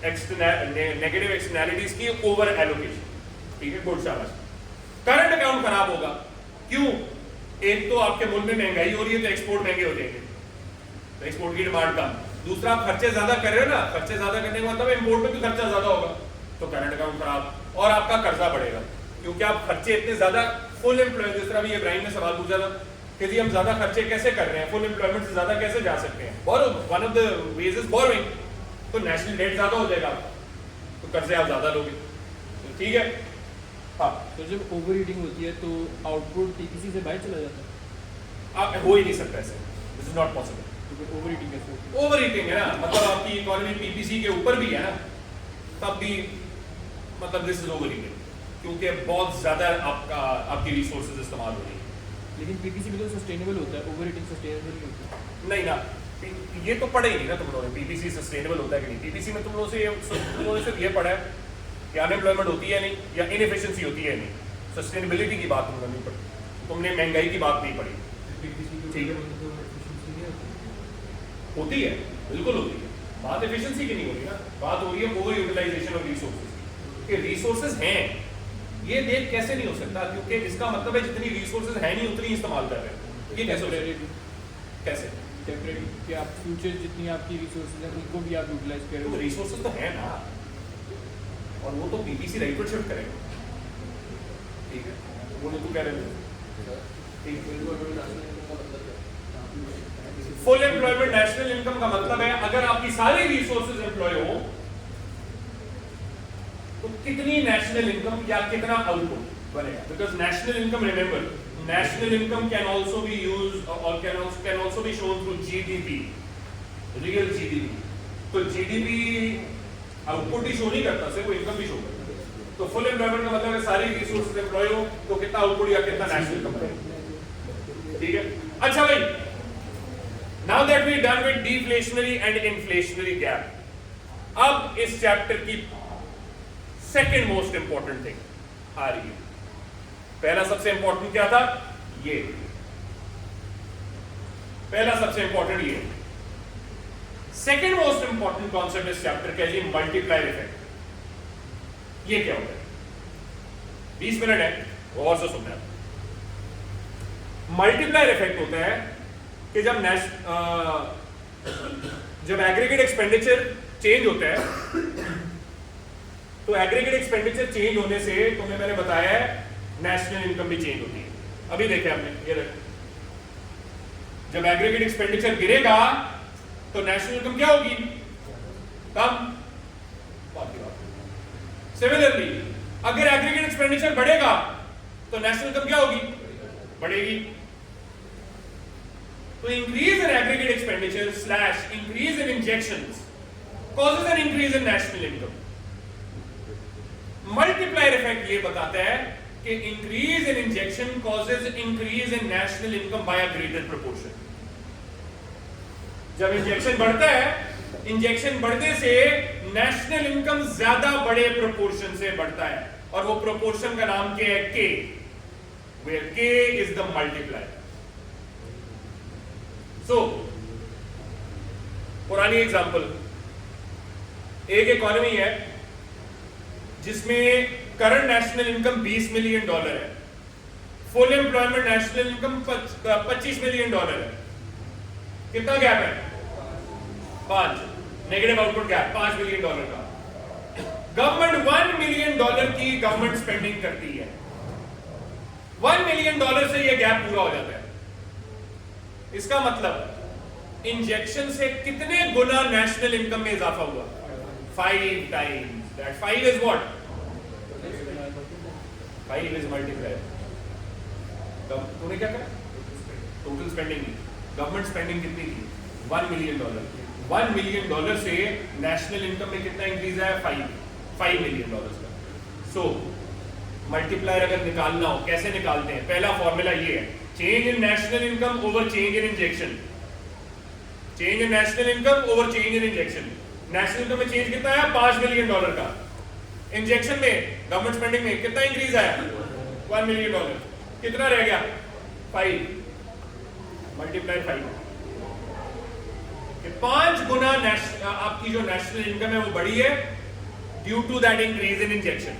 एक्सटर्नैलिटीज की ओवर एलोकेशन, ठीक है, गुड, शाबाश। करंट अकाउंट खराब होगा, क्यों? एक तो आपके मुल्क में महंगाई हो रही है, तो एक्सपोर्ट महंगे हो जाएंगे, तो एक्सपोर्ट की डिमांड कम। दूसरा, आप खर्चे ज्यादा कर रहे हो ना, खर्चे ज्यादा करने का मतलब इंपोर्ट में भी खर्चा ज्यादा होगा, तो करंट अकाउंट खराब, और आपका कर्जा बढ़ेगा क्योंकि आप खर्चे इतने ज्यादा फुल एम्प्लॉय, जिस तरह भी इब्राहिम ने सवाल पूछा था कि जी हम ज्यादा खर्चे कैसे कर रहे हैं, फुल एम्प्लॉयमेंट से ज्यादा कैसे जा सकते हैं, borrow, one of the ways is borrowing, तो नेशनल डेट ज्यादा हो जाएगा आपका, तो कर्जे आप ज्यादा लोगे, तो ठीक है। हाँ, तो जब ओवर हीटिंग होती है तो आउटपुट टीपीसी से बाहर चला जाता है, आप हो ही नहीं सकता ऐसे, दिस इज नॉट पॉसिबल। तो फिर ओवर हीटिंग कैसे होती है? ओवर हीटिंग है ना, मतलब आपकी इकोनॉमी पीपीसी के ऊपर भी है ना, तब भी मतलब दिस इज ओवर हीटिंग, क्योंकि बहुत ज्यादा आपकी रिसोर्सेज इस्तेमाल हो रही है। लेकिन पीपीसी भी तो सस्टेनेबल होता है, ओवर हीटिंग सस्टेनेबल नहीं होती। नहीं ना, ये तो पढ़ा ही नहीं ना तुम लोगों ने, पीपीसी सस्टेनेबल होता है कि नहीं। पीपीसी में तुम लोगों ने सिर्फ ये पढ़ा है कि अनएम्प्लॉयमेंट होती है नहीं, या इनएफिशिएंसी होती है नहीं, सस्टेनेबिलिटी की बात तुमने नहीं पढ़ी, तुमने महंगाई की बात नहीं पढ़ी। ठीक है, होती है, बिल्कुल होती है, बात एफिशिएंसी की नहीं हो रही ना, बात हो रही है ओवर यूटिलाइजेशन ऑफ रिसोर्सेज की। रिसोर्सेज हैं, ये देख कैसे नहीं हो सकता, क्योंकि इसका मतलब है जितनी रिसोर्सेज है नहीं उतनी इस्तेमाल कर रहे हैं। ये कैसे हो सकता है? कैसे टेम्परेरी कि आप फ्यूचर जितनी आपकी रिसोर्सेज हैं उनको भी आप यूटिलाइज कर रहे तो हो। रिसोर्सेज तो है ना, और वो तो पीपीसी राइट पर शिफ्ट करेगा, ठीक है, वो नहीं तो कह रहे थे, ठीक है। फुल एम्प्लॉयमेंट नेशनल इनकम का मतलब है अगर आपकी सारी रिसोर्सेज एम्प्लॉय हो तो कितनी नेशनल इनकम या कितना आउटपुट बनेगा। Because national income, remember, national income can also be used और can also be shown through GDP, real GDP. तो जीडीपी आउटपुट ही शो नहीं करता, सिर्फ वो इनकम भी शो करता है। तो फुल एम्प्लॉयमेंट का मतलब है सारी रिसोर्सेज एम्प्लॉय हो तो कितना आउटपुट या कितना नेशनल इनकम बनेगा, ठीक है। अच्छा भाई, now that we done with deflationary and inflationary gap, अब इस चैप्टर की सेकंड मोस्ट इंपॉर्टेंट थिंग आ रही है। पहला सबसे इंपॉर्टेंट क्या था? ये पहला सबसे इंपॉर्टेंट ये। सेकंड मोस्ट इंपॉर्टेंट कॉन्सेप्ट इस चैप्टर का है मल्टीप्लायर इफेक्ट। ये क्या होता है? 20 मिनट है, गौर से सुनना। मल्टीप्लायर इफेक्ट होता है कि जब एग्रीगेट एक्सपेंडिचर चेंज होता है, तो एग्रीगेट एक्सपेंडिचर चेंज होने से तुम्हें मैंने बताया है नेशनल इनकम भी चेंज होती है। अभी देखे आपने, ये देखो, जब एग्रीगेट एक्सपेंडिचर गिरेगा तो नेशनल इनकम क्या होगी? कम। सिमिलरली अगर एग्रीगेट एक्सपेंडिचर बढ़ेगा तो नेशनल इनकम क्या होगी? बढ़ेगी। तो increase in aggregate expenditure slash increase in injections causes an increase in national income. Multiplier effect ये बताता है कि increase in injection causes increase in national income by a greater proportion. जब इंजेक्शन बढ़ता है, इंजेक्शन बढ़ने से नेशनल इनकम ज्यादा बड़े प्रोपोर्शन से बढ़ता है, और वो प्रोपोर्शन का नाम क्या है? K, where K is the multiplier. So, पुरानी एग्जांपल, एक इकोनॉमी है जिसमें करंट नेशनल इनकम $20 मिलियन है, full employment national income $25 million है। कितना गैप है? 5, नेगेटिव आउटपुट गैप $5 मिलियन का। गवर्नमेंट $1 मिलियन की गवर्नमेंट स्पेंडिंग करती है, $1 मिलियन से यह गैप पूरा हो जाता है। इसका मतलब इंजेक्शन से कितने गुना नेशनल इनकम में इजाफा हुआ? 5 times. That 5 is what? 5 is multiplier. तूने क्या करा? टोटल स्पेंडिंग नहीं, गवर्नमेंट स्पेंडिंग कितनी थी? $1 मिलियन। $1 मिलियन से नेशनल इनकम में कितना इंक्रीज है? 5 मिलियन का। सो मल्टीप्लायर अगर निकालना हो, कैसे निकालते हैं? पहला फॉर्मूला ये है, change in national income over change in injection. Change in national income over change in injection. National income में चेंज कितना है? $5 मिलियन का। इंजेक्शन में, गवर्नमेंट स्पेंडिंग में कितना इंक्रीज आया? $1 मिलियन। कितना रह गया? 5 मल्टीप्लाई 5। 5 गुना आपकी जो नेशनल इनकम है वो बढ़ी है due to that increase in injection.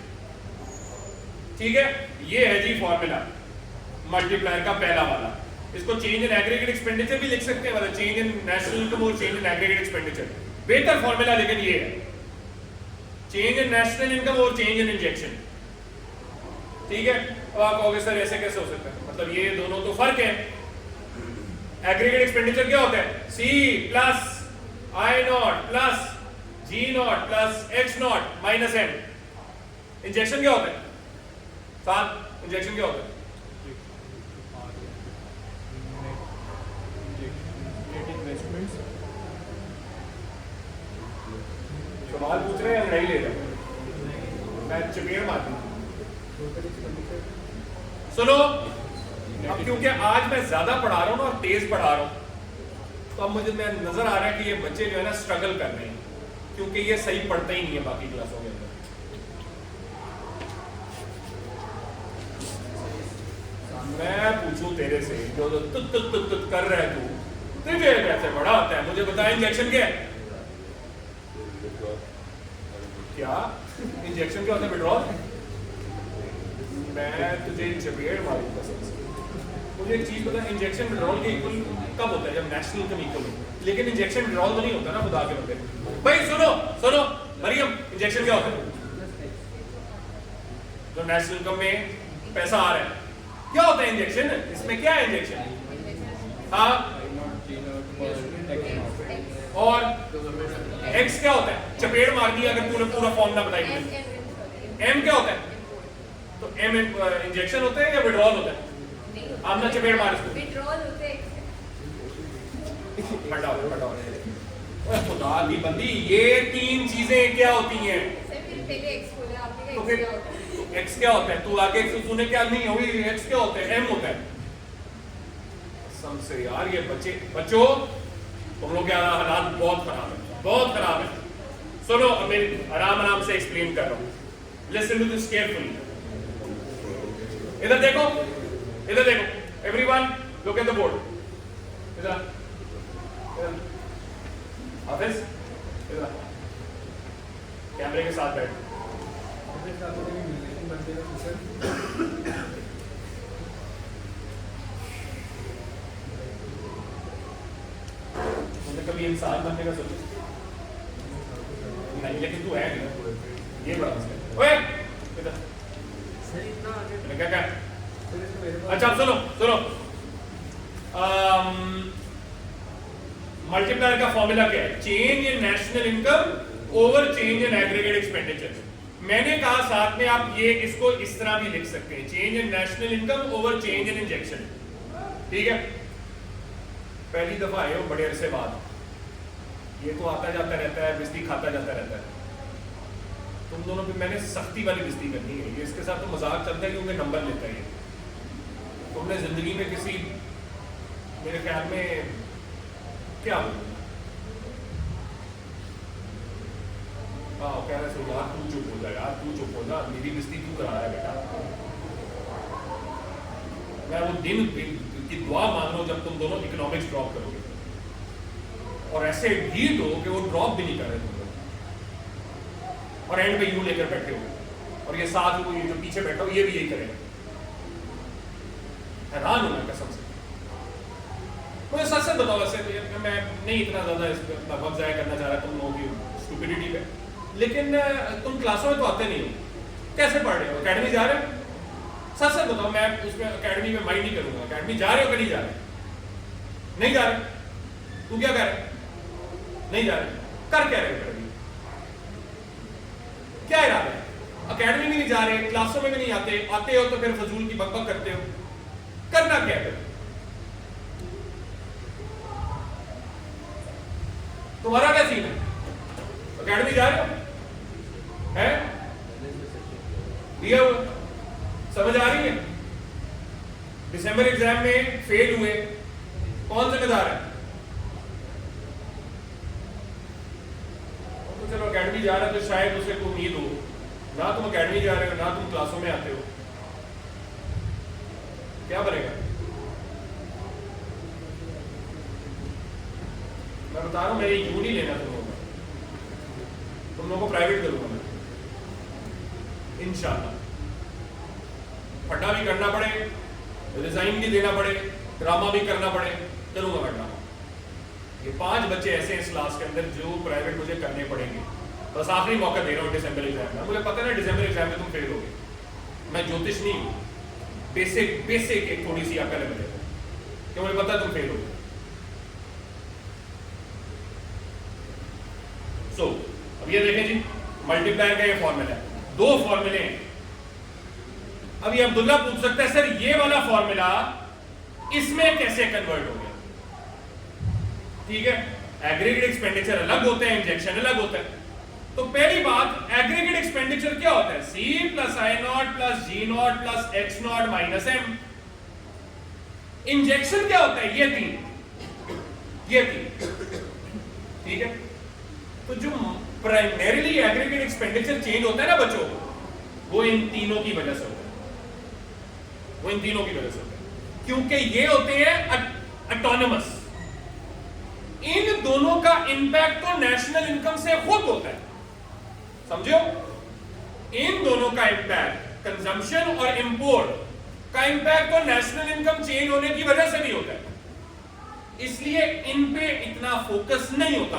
ठीक है, ये है जी फॉर्मूला मल्टीप्लायर का पहला वाला। इसको चेंज इन एग्रीगेट एक्सपेंडिचर भी लिख सकते हैं, मतलब चेंज इन नेशनल इनकम और चेंज इन एग्रीगेट एक्सपेंडिचर। बेहतर फॉर्मूला लेकिन ये है, चेंज इन नेशनल इनकम और चेंज इन इंजेक्शन। ठीक है, अब आप कहोगे सर ऐसे कैसे हो सकता है, मतलब ये दोनों तो फर्क है। एग्रीगेट एक्सपेंडिचर क्या होता है, C plus I not plus G not plus X not minus M. Injection क्या होता है, साथ इंजेक्शन क्या होता है, सवाल पूछ रहे हैं या नहीं ले रहे, मैं चपेड़ मार दूं। सुनो, अब क्योंकि आज मैं ज्यादा पढ़ा रहा हूं ना और तेज पढ़ा रहा हूं, तो अब मुझे मैं नजर आ रहा है कि ये बच्चे जो है ना स्ट्रगल कर रहे हैं, क्योंकि ये सही पढ़ते ही नहीं है बाकी क्लासों के अंदर। मैं पूछूं तेरे से, जो तुत तुत तुत तुत कर रहा है तू, तुझे कैसे बड़ा आता है, मुझे बता इंजेक्शन क्या है, क्या इंजेक्शन क्या होता है, विड्रॉल। मैं तुझे चपेड़ मारूंगा सबसे। मुझे एक चीज पता है, इंजेक्शन विड्रॉल के इक्वल कब होता है, जब नेशनल इनकम इक्वल हो, लेकिन इंजेक्शन विड्रॉल तो नहीं होता ना खुदा के बंदे। भाई सुनो सुनो मरियम, इंजेक्शन क्या होता है, जो नेशनल इनकम में पैसा आ रहा है क्या होता है इंजेक्शन, इसमें क्या है इंजेक्शन, हाँ, और एक्स क्या होता है, चपेड़ मारनी है अगर तूने पूरा फॉर्म ना बताई मुझे। एम क्या होता है, तो एम इंजेक्शन होता है या विड्रॉल होता है, आप ना चपेड़ मार इसको, विड्रॉल होते हैं। हटाओ हटाओ, खुदा की बंदी, ये तीन चीजें क्या होती हैं, सर फिर पहले एक्स बोला आपने, तो एक्स फिर क्या होता है? एक्स क्या होता है, तू आगे तूने क्या नहीं हुई, एक्स क्या होता है, एम होता है। सबसे यार ये बच्चों तुम लोग के हालात बहुत खराब है, बहुत खराब है। सुनो, अब मैं आराम आराम से एक्सप्लेन कर रहा हूँ, लिसन टू दिस केयरफुली। इधर देखो, इधर देखो, everyone look at the board, इधर हाफिज, इधर कैमरे के साथ बैठ। तुमने कभी इंसान बनने का सोचा नहीं, लेकिन तू है नहीं, ये बड़ा मसला है। ओए इधर क्या क्या, अच्छा अब सुनो सुनो, मल्टीप्लायर का फॉर्मूला क्या है, change in national income over change in aggregate expenditure. मैंने कहा साथ में आप ये इसको इस तरह भी लिख सकते हैं, change in national income over change in injection. ठीक है, पहली दफा आए हो बड़े अरसे बाद, ये तो आता जाता रहता है, बिस्ती खाता जाता रहता है। तुम दोनों पे मैंने सख्ती वाली बिस्ती करनी है, ये इसके साथ तो मजाक चलता है क्योंकि नंबर लेता है। तुमने जिंदगी में किसी, मेरे ख्याल में क्या कह रहे थे यार, तू चुप हो जा यार, तू चुप हो जा, मेरी बिस्ती तू करा रहा है बेटा। मैं वो दिन की दुआ मांग रहा हूं जब तुम दोनों इकोनॉमिक्स ड्रॉप करोगे, और ऐसे ढीठ हो कि वो ड्रॉप भी नहीं कर रहे तुम लोग, और एंड पे यू लेकर बैठे हो, और ये साथ में ये जो पीछे बैठा हो ये भी यही करेगा। हैरान हूं मैं कसम से। मुझे सच सच बताओ, वैसे मैं नहीं इतना ज्यादा इस पर वक्त जाया करना चाह रहा तुम लोगों की स्टुपिडिटी पे, लेकिन तुम क्लासों में तो आते नहीं हो, कैसे पढ़ रहे हो, अकेडमी जा रहे हो? सच सच बताओ, मैं उसमें अकेडमी में माइंड नहीं करूंगा, अकेडमी जा रहे हो कि नहीं जा रहे? नहीं जा रहे। तू क्या कर रहे? नहीं जा रहे। कर क्या रहे हो अकेडमी? क्या इरादा है? अकेडमी में नहीं जा रहे, क्लासों में भी नहीं आते, आते हो तो फिर फजूल की बकबक करते हो, करना क्या है? तुम्हारा क्या सीन है? अकेडमी जा रहे हो हैं? दिया हुआ समझ आ रही है? दिसंबर एग्जाम में फेल हुए, कौन जिम्मेदार है? तो चलो अकेडमी जा रहे हो तो शायद उसे कोई उम्मीद हो, ना तुम अकेडमी जा रहे हो ना तुम क्लासों में आते हो, क्या बनेगा? मैं बता रहा हूं, मैं यूं नहीं लेना तुम लोगों को, तुम लोगों को प्राइवेट करूंगा मैं इंशाल्लाह। फटा भी करना पड़े, रिजाइन भी देना पड़े, ड्रामा भी करना पड़े करूंगा मैं ड्रामा। ये 5 बच्चे ऐसे हैं इस क्लास के अंदर जो प्राइवेट मुझे करने पड़ेंगे। बस आखिरी मौका दे रहा हूँ दिसंबर एग्जाम में। मुझे पता है ना दिसंबर एग्जाम में तुम फेल होगे। मैं ज्योतिष नहीं हूँ, बेसिक एक थोड़ी सी अकल है मुझे, कि मुझे पता है तुम फेल होगे। सो अब ये देखें जी, मल्टीप्लायर का ये फॉर्मूला है, 2 फॉर्मूले हैं। अब ये अब्दुल्ला पूछ सकता है सर ये वाला फॉर्मूला इसमें कैसे कन्वर्ट हो गया? ठीक है, एग्रीगेट एक्सपेंडिचर अलग होते हैं, इंजेक्शन अलग होता है। तो पहली बात, एग्रीगेट एक्सपेंडिचर क्या होता है? C plus I not plus G not plus X not minus M। Injection क्या होता है? ये 3। ठीक है, तो जो प्राइमरीली एग्रीगेट एक्सपेंडिचर चेंज होता है ना बच्चों, वो इन तीनों की वजह से होता है। क्योंकि ये होते हैं ऑटोनमस। इन दोनों का इंपैक्ट तो नेशनल इनकम से खुद होता है, समझो। इन दोनों का इंपैक्ट, कंजम्पशन और इंपोर्ट का इंपैक्ट तो नेशनल इनकम चेंज होने की वजह से भी होता है। इसलिए इन पे इतना फोकस नहीं होता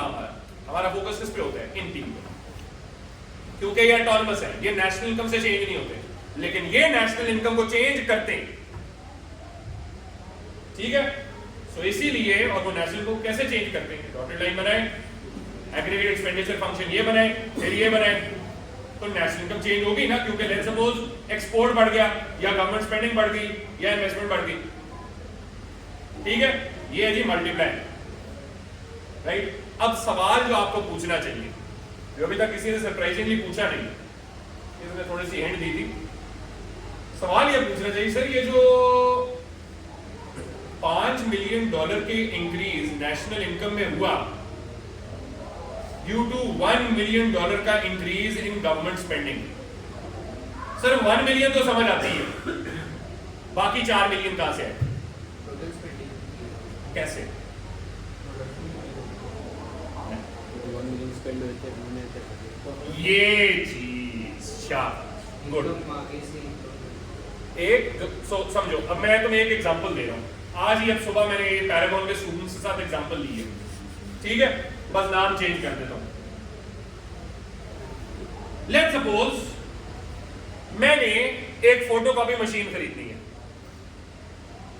हमारा फोकस किस पे होता है? इन 3 पे, क्योंकि ये ऑटोनमस है, ये नेशनल इनकम से चेंज नहीं होते, लेकिन ये नेशनल इनकम को चेंज करते हैं। ठीक है, सो इसीलिए, और वो नेशनल को कैसे चेंज करते हैं? डॉटेड लाइन बनाए, एग्रीगेट एक्सपेंडिचर फंक्शन ये बनाए, फिर ये बनाए, तो नेशनल इनकम चेंज होगी ना। क्योंकि लेट्स सपोज एक्सपोर्ट बढ़ गया, या गवर्नमेंट स्पेंडिंग बढ़ गई, या इन्वेस्टमेंट बढ़ गई। ठीक है, ये है जी मल्टीप्लाई, राइट। अब सवाल जो आपको पूछना चाहिए, जो अभी तक किसी ने सरप्राइजिंगली पूछा नहीं, इसने थोड़ी सी हिंट दी थी, सवाल ये पूछना चाहिए सर ये जो $5 मिलियन के इंक्रीज नेशनल इनकम में हुआ ड्यू टू $1 मिलियन का increase in government spending. Sir 1 million तो समझ आती है, बाकी 4 मिलियन कहां से है? कैसे? ये चीज शाबाश, गुड। समझो, अब मैं तुम्हें एक एग्जांपल दे रहा हूं। आज ही अब सुबह मैंने ये पैरागॉन के स्टूडेंट्स के साथ एग्जांपल ली है, ठीक है, बस नाम चेंज कर देता हूं। लेट्स सपोज मैंने एक फोटोकॉपी मशीन खरीदनी है,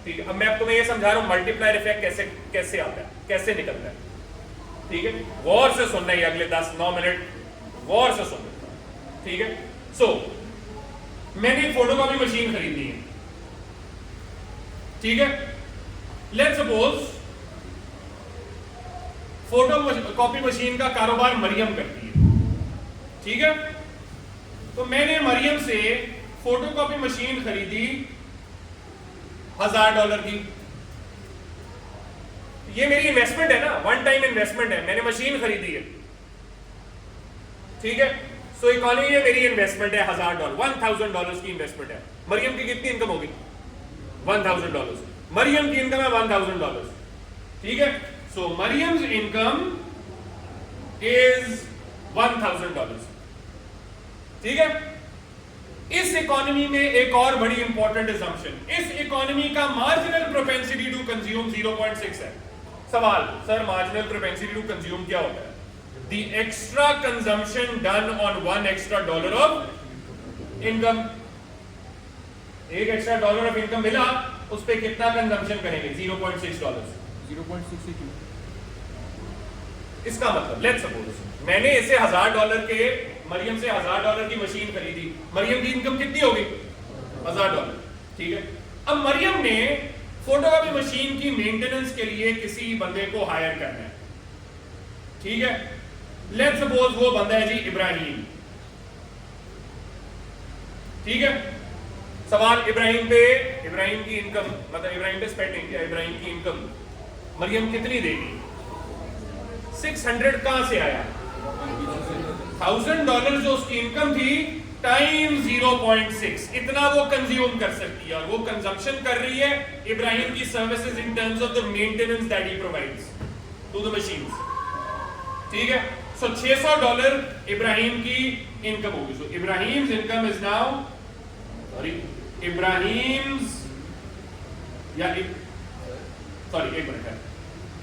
ठीक है। अब मैं तुम्हें ये समझा रहा हूं मल्टीप्लायर इफेक्ट कैसे आता है, कैसे निकलता है, ठीक है। गौर से सुनना है, अगले 10-9 मिनट गौर से सुनना, ठीक है। सो मैंने एक फोटोकॉपी मशीन खरीदनी है, ठीक है। लेट्स सपोज फोटोकॉपी मशीन का कारोबार मरियम करती है, ठीक है। तो मैंने मरियम से फोटोकॉपी मशीन खरीदी $1000 की। ये मेरी इन्वेस्टमेंट है ना, वन टाइम इन्वेस्टमेंट है, मैंने मशीन खरीदी है, ठीक है। सो इकोनॉमी में मेरी इन्वेस्टमेंट है $1000 की इन्वेस्टमेंट है। मरियम की कितनी इनकम होगी? $1000। मरियम की इनकम है $1000, ठीक है। सो मरियम्स इनकम इज $1000, ठीक है। इस इकोनॉमी में एक और बड़ी इंपॉर्टेंट असम्पशन, इस इकोनॉमी का मार्जिनल प्रोपेंसिटी टू कंज्यूम 0.6 है। सवाल, sir marginal propensity to consume क्या होता है? The extra consumption done on $1 extra of income। एक एक्स्ट्रा डॉलर ऑफ इनकम मिला, उस पे कितना कंजम्पशन करेंगे? $0.6। 0.62। इसका मतलब लेट्स सपोज मैंने इसे $1000 के, मरियम से $1000 की मशीन खरीदी, मरियम की इनकम कितनी होगी? $1000, ठीक है। अब मरियम ने फोटोकॉपी मशीन की मेंटेनेंस के लिए किसी बंदे को हायर करना है, ठीक है। लेट्स सपोज वो बंदा है जी इब्राहिम, ठीक है। सवाल, इब्राहिम की इनकम, मतलब इब्राहिम पे स्पेंडिंग या इब्राहिम की इनकम मरियम कितनी देगी? 600 कहां से आया? $1000 जो उसकी इनकम थी टाइम 0.6, इतना वो कंज्यूम कर सकती है, और वो कंजम्पशन कर रही है इब्राहिम की services in terms of the maintenance that he provides to the machines, ठीक है। सो $600 इब्राहिम की इनकम होगी। So Ibrahim's income is now, sorry, Ibrahim's या सॉरी एक मिनट है,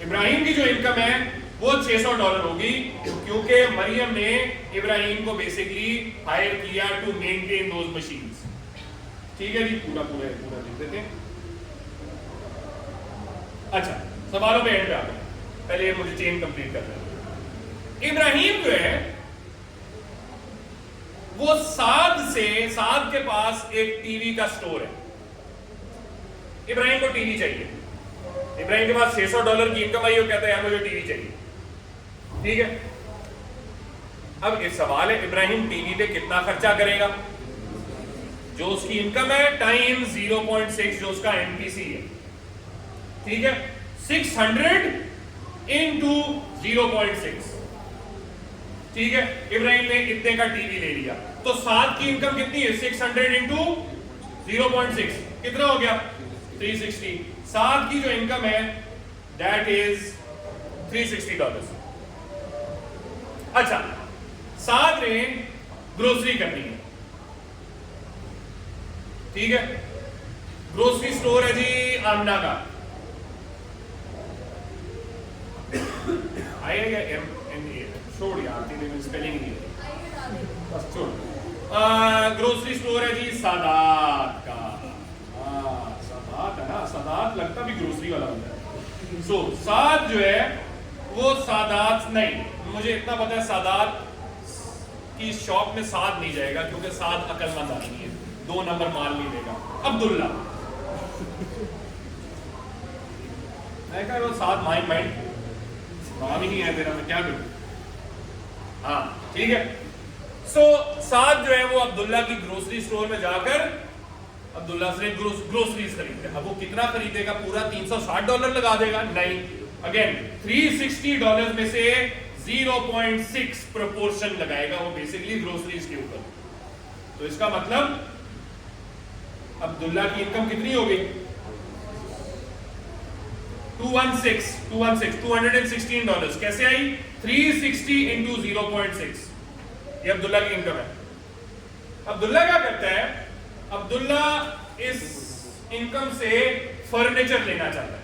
इब्राहिम की जो इनकम है वो $600 होगी, क्योंकि मरियम ने इब्राहिम को बेसिकली हायर किया टू मेंटेन दोज मशीन्स। ठीक है जी, पूरा लिख देते हैं। अच्छा, सवालों पे एंड पे आते हैं, पहले ये मुझे चेन कंप्लीट करना है। इब्राहिम जो है वो साद के पास एक टीवी का स्टोर है। इब्राहिम को टीवी चाहिए, इब्राहिम के पास $600 की इनकम आई, वो कहता है यार मुझे टीवी चाहिए। ठीक है, अब एक सवाल है, इब्राहिम टीवी पे कितना खर्चा करेगा? जो उसकी इनकम है टाइम 0.6 जो उसका एमपीसी है। ठीक है, 600 into 0.6। ठीक है, इब्राहिम ने इतने का टीवी ले लिया, तो साद की इनकम कितनी है? 600 into 0.6 कितना हो गया? 360। साद की जो इनकम है दैट इज $360। अच्छा, साद ने ग्रोसरी करनी है। ठीक है, ग्रोसरी स्टोर है जी आमना का, आएगा MNA छोड़ यार, तेरे स्पेलिंग नहीं है, बस छोड़। ग्रोसरी स्टोर है जी सादात का। सादात है ना, सादात लगता भी ग्रोसरी वाला होता है। सो साद जो है वो सादात नहीं, मुझे इतना पता है सादात की शॉप में साद नहीं जाएगा, क्योंकि साद अकलमंद आदमी है, 2 नंबर माल नहीं देगा। अब्दुल्ला, मैं कहा वो साद माइंड नाम ही नहीं है तेरा, मैं क्या करूं? हाँ ठीक है। सो साद जो है वो अब्दुल्ला की ग्रोसरी स्टोर में जाकर अब्दुल्ला से ग्रोसरीज खरीदते हैं। अब वो कितना खरीदेगा? पूरा $360 लगा देगा? नहीं, अगेन $360 में से 0.6 प्रोपोर्शन लगाएगा वो बेसिकली ग्रोसरीज के ऊपर। तो इसका मतलब अब्दुल्ला की इनकम कितनी हो गई? 216 कैसे आई? 360 into 0.6, ये अब्दुल्ला की इनकम है। अब्दुल्ला क्या करता है? अब्दुल्ला इस इनकम से फर्नीचर लेना चाहता है।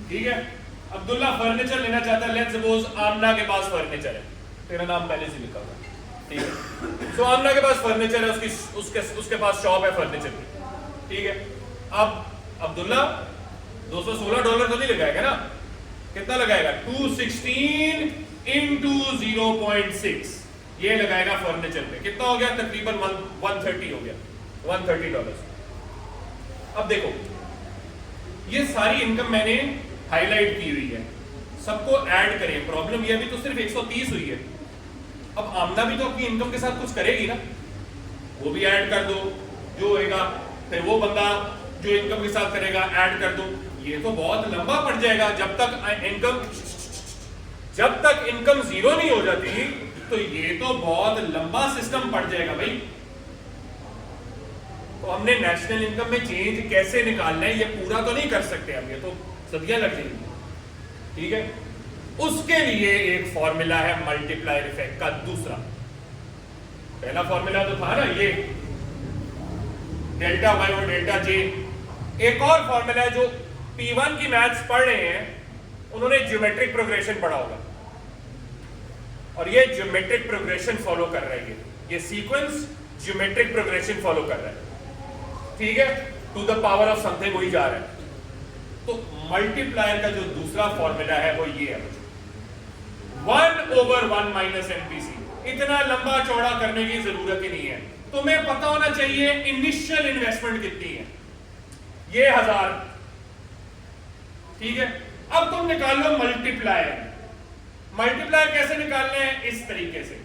ठीक है, अब्दुल्ला फर्नीचर लेना चाहता है। लेट्स सपोज आमना के पास फर्नीचर है, तेरा नाम पहले से लिखा हुआ है। ठीक है, सो आमना के पास फर्नीचर है, उसके पास शॉप है फर्नीचर की। ठीक है, अब अब्दुल्ला $216 तो नहीं लगाएगा ना, कितना लगाएगा? 216 into 0.6 ये लगाएगा फर्नीचर पे। कितना हो गया? तकरीबन 130 हो गया, $130। अब देखो, ये सारी इनकम मैंने हाईलाइट की हुई है, सबको ऐड करें। प्रॉब्लम ये अभी तो सिर्फ 130 हुई है। अब आमना भी तो अपनी इनकम के साथ कुछ करेगी ना, वो भी ऐड कर दो जो होएगा, फिर वो बंदा जो इनकम के साथ करेगा ऐड कर दो। ये तो बहुत लंबा पड़ जाएगा। जब तक इनकम 0 नहीं हो जाती तो ये तो बहुत लंबा सिस्टम पड़ जाएगा भाई। तो हमने नेशनल इनकम में चेंज कैसे निकालना है ये पूरा तो नहीं कर सकते हम, ये तो सदियां लग जाएंगी। ठीक है, उसके लिए एक फॉर्मूला है मल्टीप्लायर इफेक्ट का दूसरा। पहला फॉर्मूला तो था ना ये डेल्टा वाई और डेल्टा जे। एक और फॉर्मूला है जो P1 की मैथ्स पढ़ रहे हैं उन्होंने ज्योमेट्रिक प्रोग्रेशन पढ़ा होगा, और ये ज्योमेट्रिक प्रोग्रेशन फॉलो कर रहा है। ये सीक्वेंस ज्योमेट्रिक प्रोग्रेशन फॉलो कर रहा है। ठीक है, to the power of something वही जा रहा है। तो मल्टीप्लायर का जो दूसरा फॉर्मूला है वो ये है, 1/1 माइनस एमपीसी। इतना लंबा चौड़ा करने की जरूरत ही नहीं है, तुम्हें पता होना चाहिए इनिशियल इन्वेस्टमेंट कितनी है, ये 1000। ठीक है, अब तुम निकाल लो मल्टीप्लायर। मल्टीप्लायर कैसे निकालने हैं? इस तरीके से,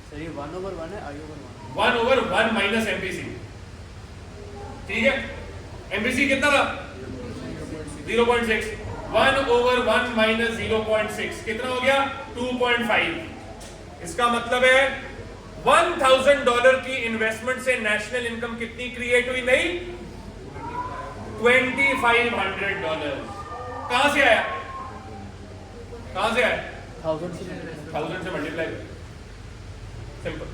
सही 1/1 है, I/1 1/1 माइनस एमपीसी। ठीक है, एमपीसी कितना था? 0.6। 1/1 माइनस 0.6 कितना हो गया? 2.5। इसका मतलब है $1000 की इन्वेस्टमेंट से नेशनल इनकम कितनी क्रिएट हुई? नहीं, $2500। कहां से आया? कहां से आया? 1000 से मल्टीप्लाई। सिंपल,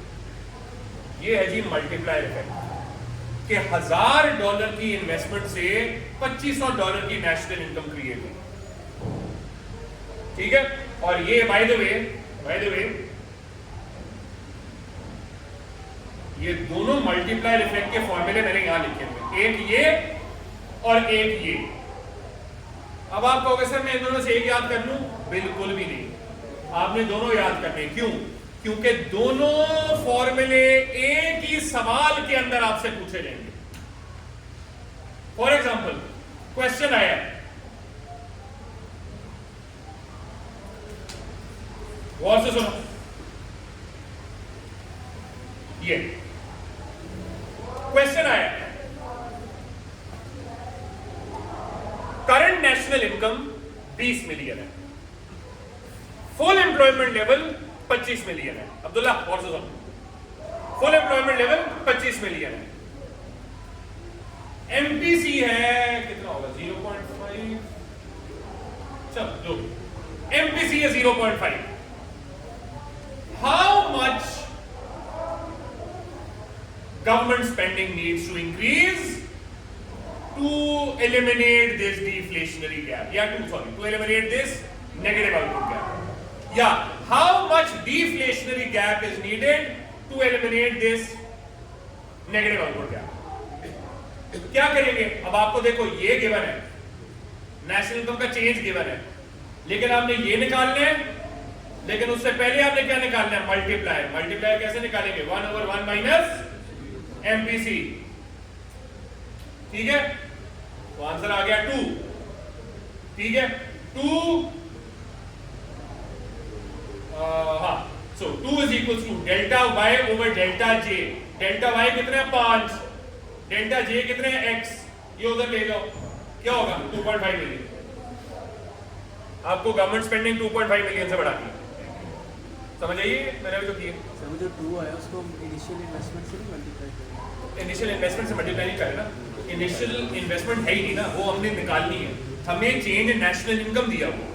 ये है जी मल्टीप्लायर इफेक्ट। कि $1000 की इन्वेस्टमेंट से $2500 की नेशनल इनकम क्रिएट हुई। ठीक है, और ये बाय द वे ये दोनों मल्टीप्लायर इफेक्ट के फॉर्मूले मैंने यहां लिखे हुए, एक ये और एक ये। अब आप कहोगे सर मैं इन दोनों से एक याद कर लूं, बिल्कुल भी नहीं, आपने दोनों याद करने। क्यों? क्योंकि दोनों फॉर्मूले एक ही सवाल के अंदर आपसे पूछे जाएंगे। फॉर एग्जाम्पल क्वेश्चन आया, गौर से सुनो, ये क्वेश्चन आया, करंट नेशनल इनकम 20 मिलियन है, फुल एम्प्लॉयमेंट लेवल 25 मिलियन है। अब्दुल्ला और से सुनो, फुल एम्प्लॉयमेंट लेवल 25 मिलियन है, एमपीसी है कितना होगा 0.5, चल जो एमपीसी है 0.5। How much government spending needs to increase to eliminate this deflationary gap, to eliminate this negative output gap. Yeah, how much deflationary gap is needed to eliminate this negative output gap? क्या करेंगे? अब आपको देखो ये given है, national income का change given है, लेकिन आपने ये निकालना है, लेकिन उससे पहले आपने क्या निकालना है? मल्टीप्लायर। मल्टीप्लायर कैसे निकालेंगे? 1/1 माइनस एमपीसी। ठीक है, तो आंसर आ गया 2। ठीक है, 2 हाँ, so 2 is equal to delta Y over delta J. Delta Y कितने हैं? 5, डेल्टा जे कितने हैं? x। ये उधर ले जाओ, क्या होगा? 2.5 मिलियन। आपको गवर्नमेंट स्पेंडिंग 2.5 मिलियन से बढ़ानी है, समझ आइए? मैंने अभी तो किया। सर जो 2 आया उसको इनिशियल इन्वेस्टमेंट से मल्टीप्लाई करें। इनिशियल इन्वेस्टमेंट से मल्टीप्लाई नहीं करें ना, इनिशियल इन्वेस्टमेंट है ही नहीं ना, वो हमने निकालनी है। हमें चेंज नेशनल इनकम दिया हुआ,